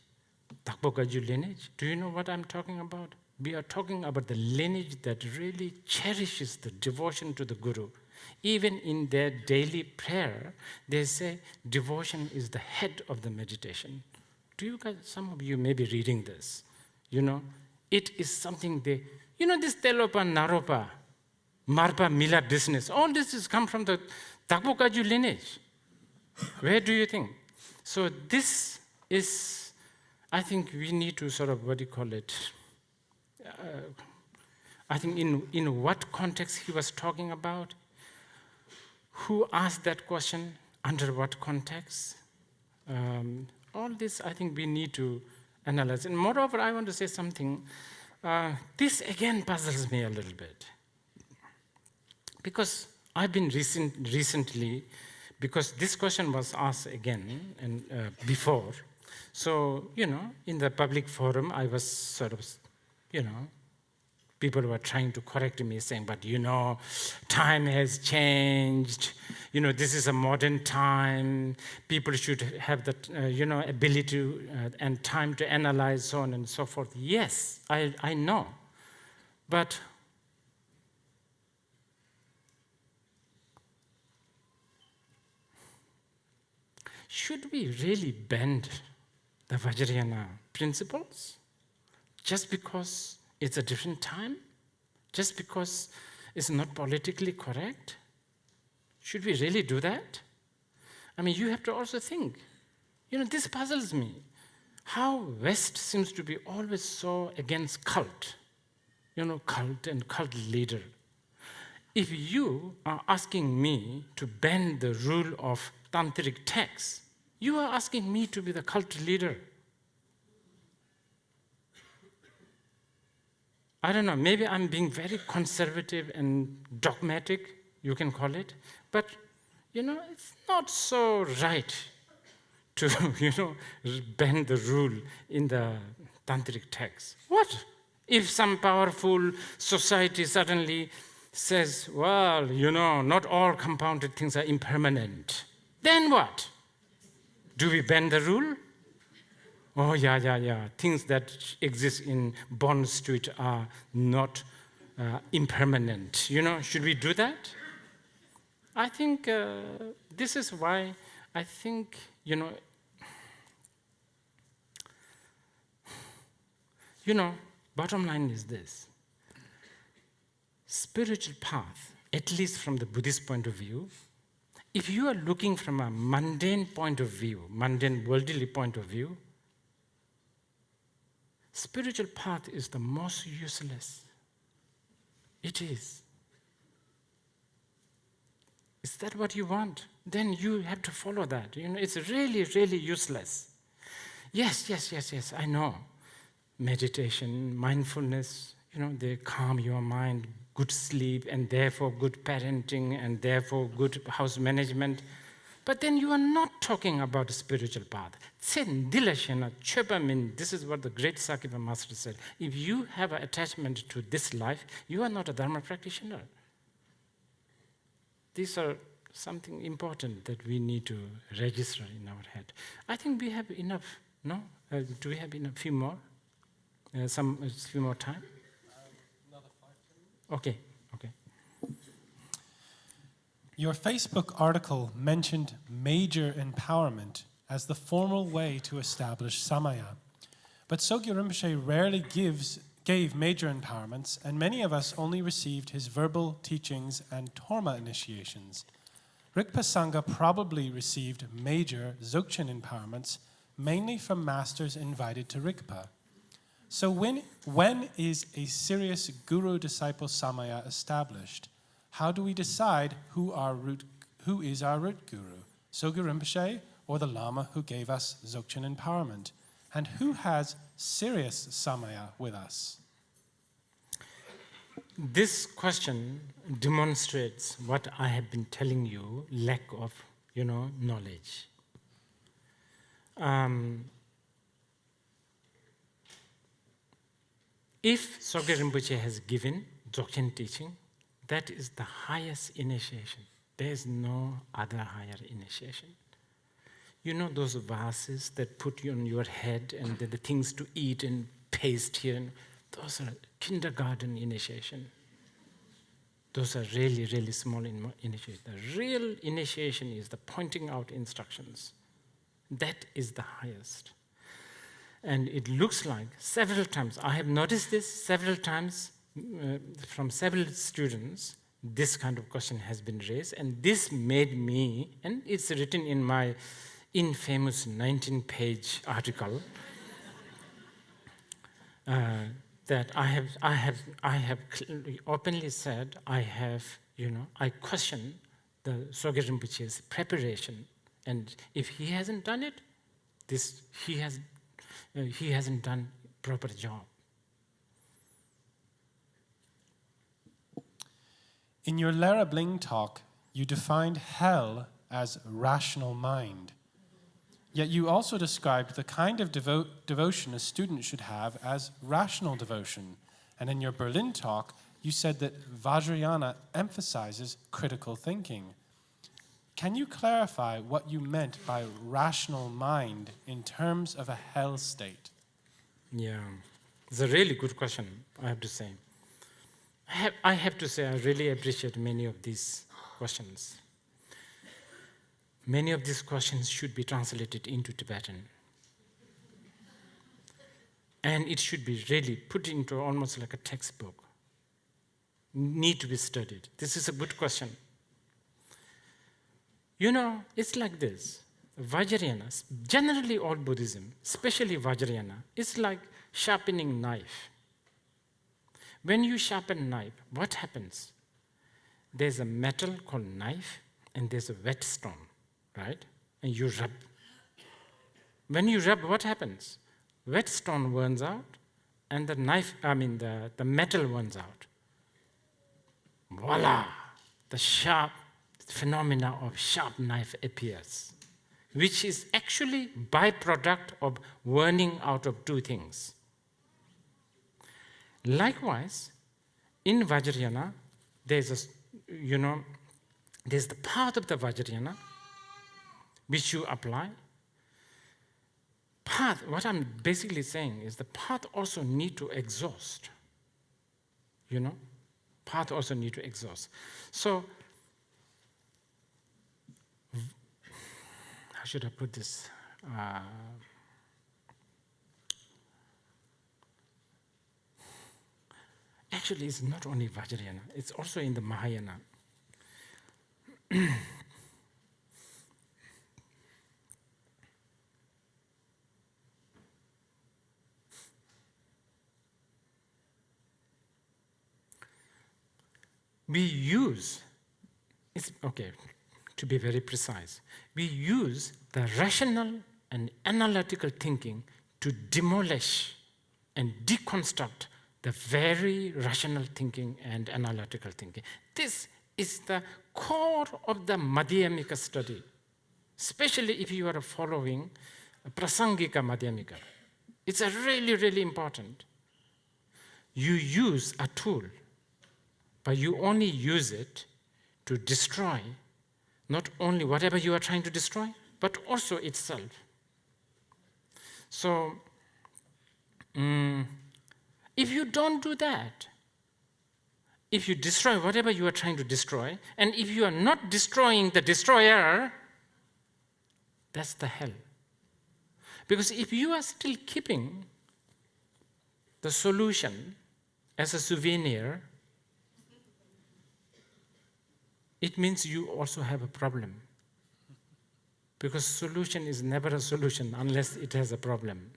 Takbokaju lineage. Do you know what I'm talking about? We are talking about the lineage that really cherishes the devotion to the Guru. Even in their daily prayer, they say devotion is the head of the meditation. Do you guys, some of you may be reading this, it is something they, this Telopa, Naropa, Marpa, Mila business, all this has come from the Takbokaju lineage. Where do you think? So this is, I think we need to sort of, I think in what context he was talking about, who asked that question, under what context. All this, I think we need to analyze. And moreover, I want to say something. This again puzzles me a little bit. Because I've been recently, because this question was asked again and before. So, in the public forum, I was sort of, people were trying to correct me, saying, but time has changed. This is a modern time. People should have the, ability to, and time to analyze, so on and so forth. Yes, I know. But should we really bend the Vajrayana principles just because it's a different time? Just because it's not politically correct? Should we really do that? I mean, you have to also think. This puzzles me. How West seems to be always so against cult. Cult and cult leader. If you are asking me to bend the rule of tantric texts, you are asking me to be the cult leader. I don't know, maybe I'm being very conservative and dogmatic, you can call it, but, it's not so right to, bend the rule in the tantric text. What if some powerful society suddenly says, well, not all compounded things are impermanent? Then what? Do we bend the rule? Oh, yeah. Things that exist in Bond Street are not impermanent. Should we do that? I think this is why I think, bottom line is this. Spiritual path, at least from the Buddhist point of view, if you are looking from a mundane point of view, mundane worldly point of view, spiritual path is the most useless. It is. Is that what you want? Then you have to follow that. It's really, really useless. Yes, I know. Meditation, mindfulness, they calm your mind, good sleep, and therefore good parenting, and therefore good house management. But then you are not talking about a spiritual path. This is what the great Sakipa Master said. If you have an attachment to this life, you are not a Dharma practitioner. These are something important that we need to register in our head. I think we have enough, no? Do we have enough? Few more? Few more time? Another 5 minutes. Okay. Your Facebook article mentioned major empowerment as the formal way to establish Samaya. But Sogyal Rinpoche rarely gave major empowerments, and many of us only received his verbal teachings and Torma initiations. Rigpa Sangha probably received major Dzogchen empowerments, mainly from masters invited to Rigpa. So when is a serious guru-disciple Samaya established? How do we decide who is our root guru? Sogyal Rinpoche or the Lama who gave us Dzogchen empowerment? And who has serious Samaya with us? This question demonstrates what I have been telling you, lack of, knowledge. If Sogyal Rinpoche has given Dzogchen teaching, that is the highest initiation. There is no other higher initiation. Those vases that put you on your head and the things to eat and paste here, those are kindergarten initiation. Those are really, really small initiation. The real initiation is the pointing out instructions. That is the highest. And it looks like several times, I have noticed this several times from several students, this kind of question has been raised, and this made me, and it's written in my infamous 19-page article, that I have openly said I question the Sogyal Rinpoche's preparation, and if he hasn't done it, he hasn't done proper job. In your Lara Bling talk, you defined hell as rational mind. Yet you also described the kind of devotion a student should have as rational devotion, And in your Berlin talk, you said that Vajrayana emphasizes critical thinking. Can you clarify what you meant by rational mind in terms of a hell state? Yeah, it's a really good question, I have to say. I have to say I really appreciate many of these questions. Many of these questions should be translated into Tibetan. And it should be really put into almost like a textbook. Need to be studied. This is a good question. You know, it's like this. Vajrayana, generally all Buddhism, especially Vajrayana, is like sharpening knife. When you sharpen knife, what happens? There's a metal called knife and there's a whetstone, right? And you rub. When you rub, what happens? Whetstone burns out and the metal burns out. Voila! The sharp phenomena of sharp knife appears, which is actually byproduct of burning out of two things. Likewise, in Vajrayana, there's the path of the Vajrayana which you apply. Path, what I'm basically saying is the path also need to exhaust. Path also need to exhaust. So, how should I put this? Actually, it's not only Vajrayana, it's also in the Mahayana. We use, to be very precise, we use the rational and analytical thinking to demolish and deconstruct the very rational thinking and analytical thinking. This is the core of the Madhyamika study, especially if you are following Prasangika Madhyamika. It's a really, really important. You use a tool, but you only use it to destroy not only whatever you are trying to destroy, but also itself. So, if you don't do that, if you destroy whatever you are trying to destroy, and if you are not destroying the destroyer, that's the hell. Because if you are still keeping the solution as a souvenir, it means you also have a problem. Because solution is never a solution unless it has a problem.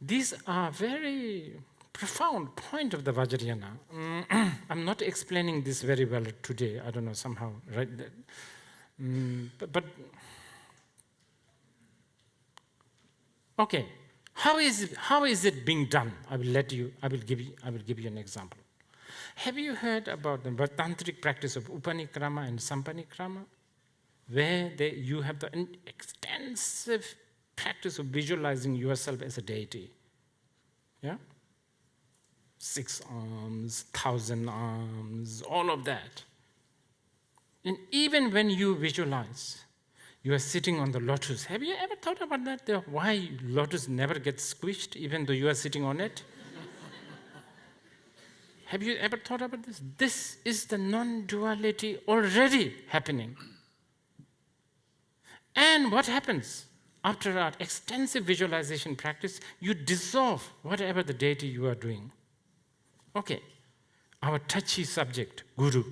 These are very profound point of the Vajrayana. I'm not explaining this very well today. I don't know, somehow, right? But okay, how is it being done? I will give you an example. Have you heard about the tantric practice of upanikrama and sampanikrama, where you have the extensive practice of visualizing yourself as a deity? Yeah? 6 arms, 1,000 arms, all of that. And even when you visualize, you are sitting on the lotus. Have you ever thought about that? Why lotus never gets squished even though you are sitting on it? Have you ever thought about this? This is the non-duality already happening. And what happens? After our extensive visualization practice, you dissolve whatever the deity you are doing. Okay, our touchy subject, Guru,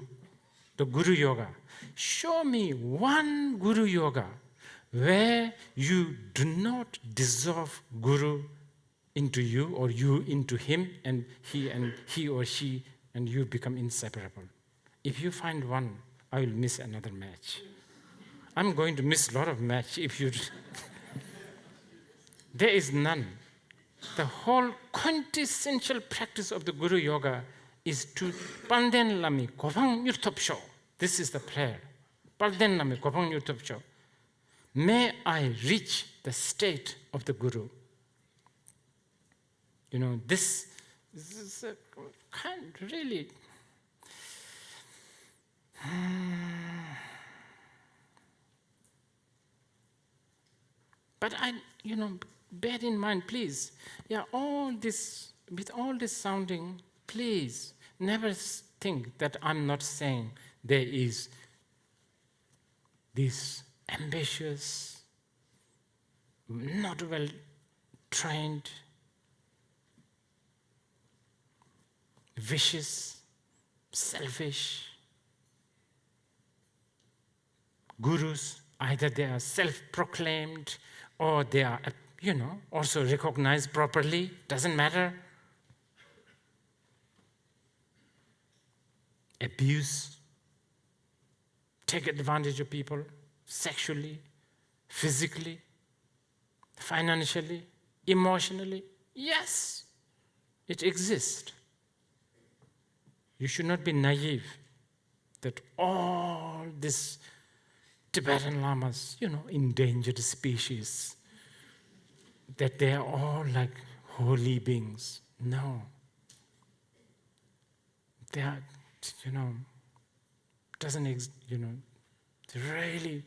the Guru Yoga. Show me one Guru Yoga where you do not dissolve Guru into you or you into him and he or she and you become inseparable. If you find one, I will miss another match. I'm going to miss a lot of match if you... There is none. The whole quintessential practice of the Guru Yoga is to Palden Lami Kovang Yurtopsho. This is the prayer. Palden Lami Kovang Yurtopsho. May I reach the state of the Guru. this is a kind really. But bear in mind, please, with all this sounding, please, never think that I'm not saying there is this ambitious, not well trained, vicious, selfish gurus. Either they are self-proclaimed or they are, also recognized properly. Doesn't matter. Abuse, take advantage of people sexually, physically, financially, emotionally. Yes, it exists. You should not be naive that all this Tibetan lamas, endangered species, that they are all like holy beings. No. They are, really,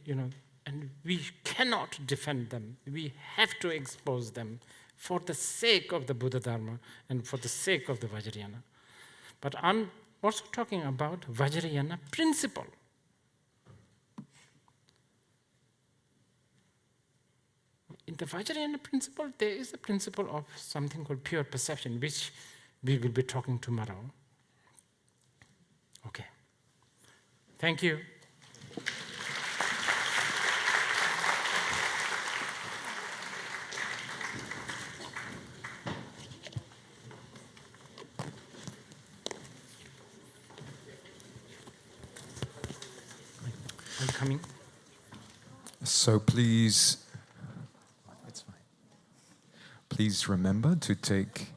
and we cannot defend them. We have to expose them for the sake of the Buddha Dharma and for the sake of the Vajrayana. But I'm also talking about Vajrayana principle. In the Vajrayana principle, there is a principle of something called pure perception, which we will be talking tomorrow. Okay. Thank you. I'm coming. So please remember to take...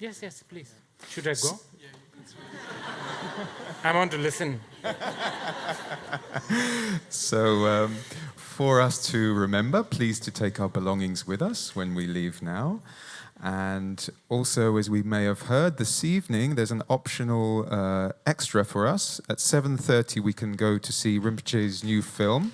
Yes, please. Should I go? I want to listen. So for us to remember, please to take our belongings with us when we leave now. And also, as we may have heard, this evening there's an optional extra for us. At 7:30 we can go to see Rinpoche's new film,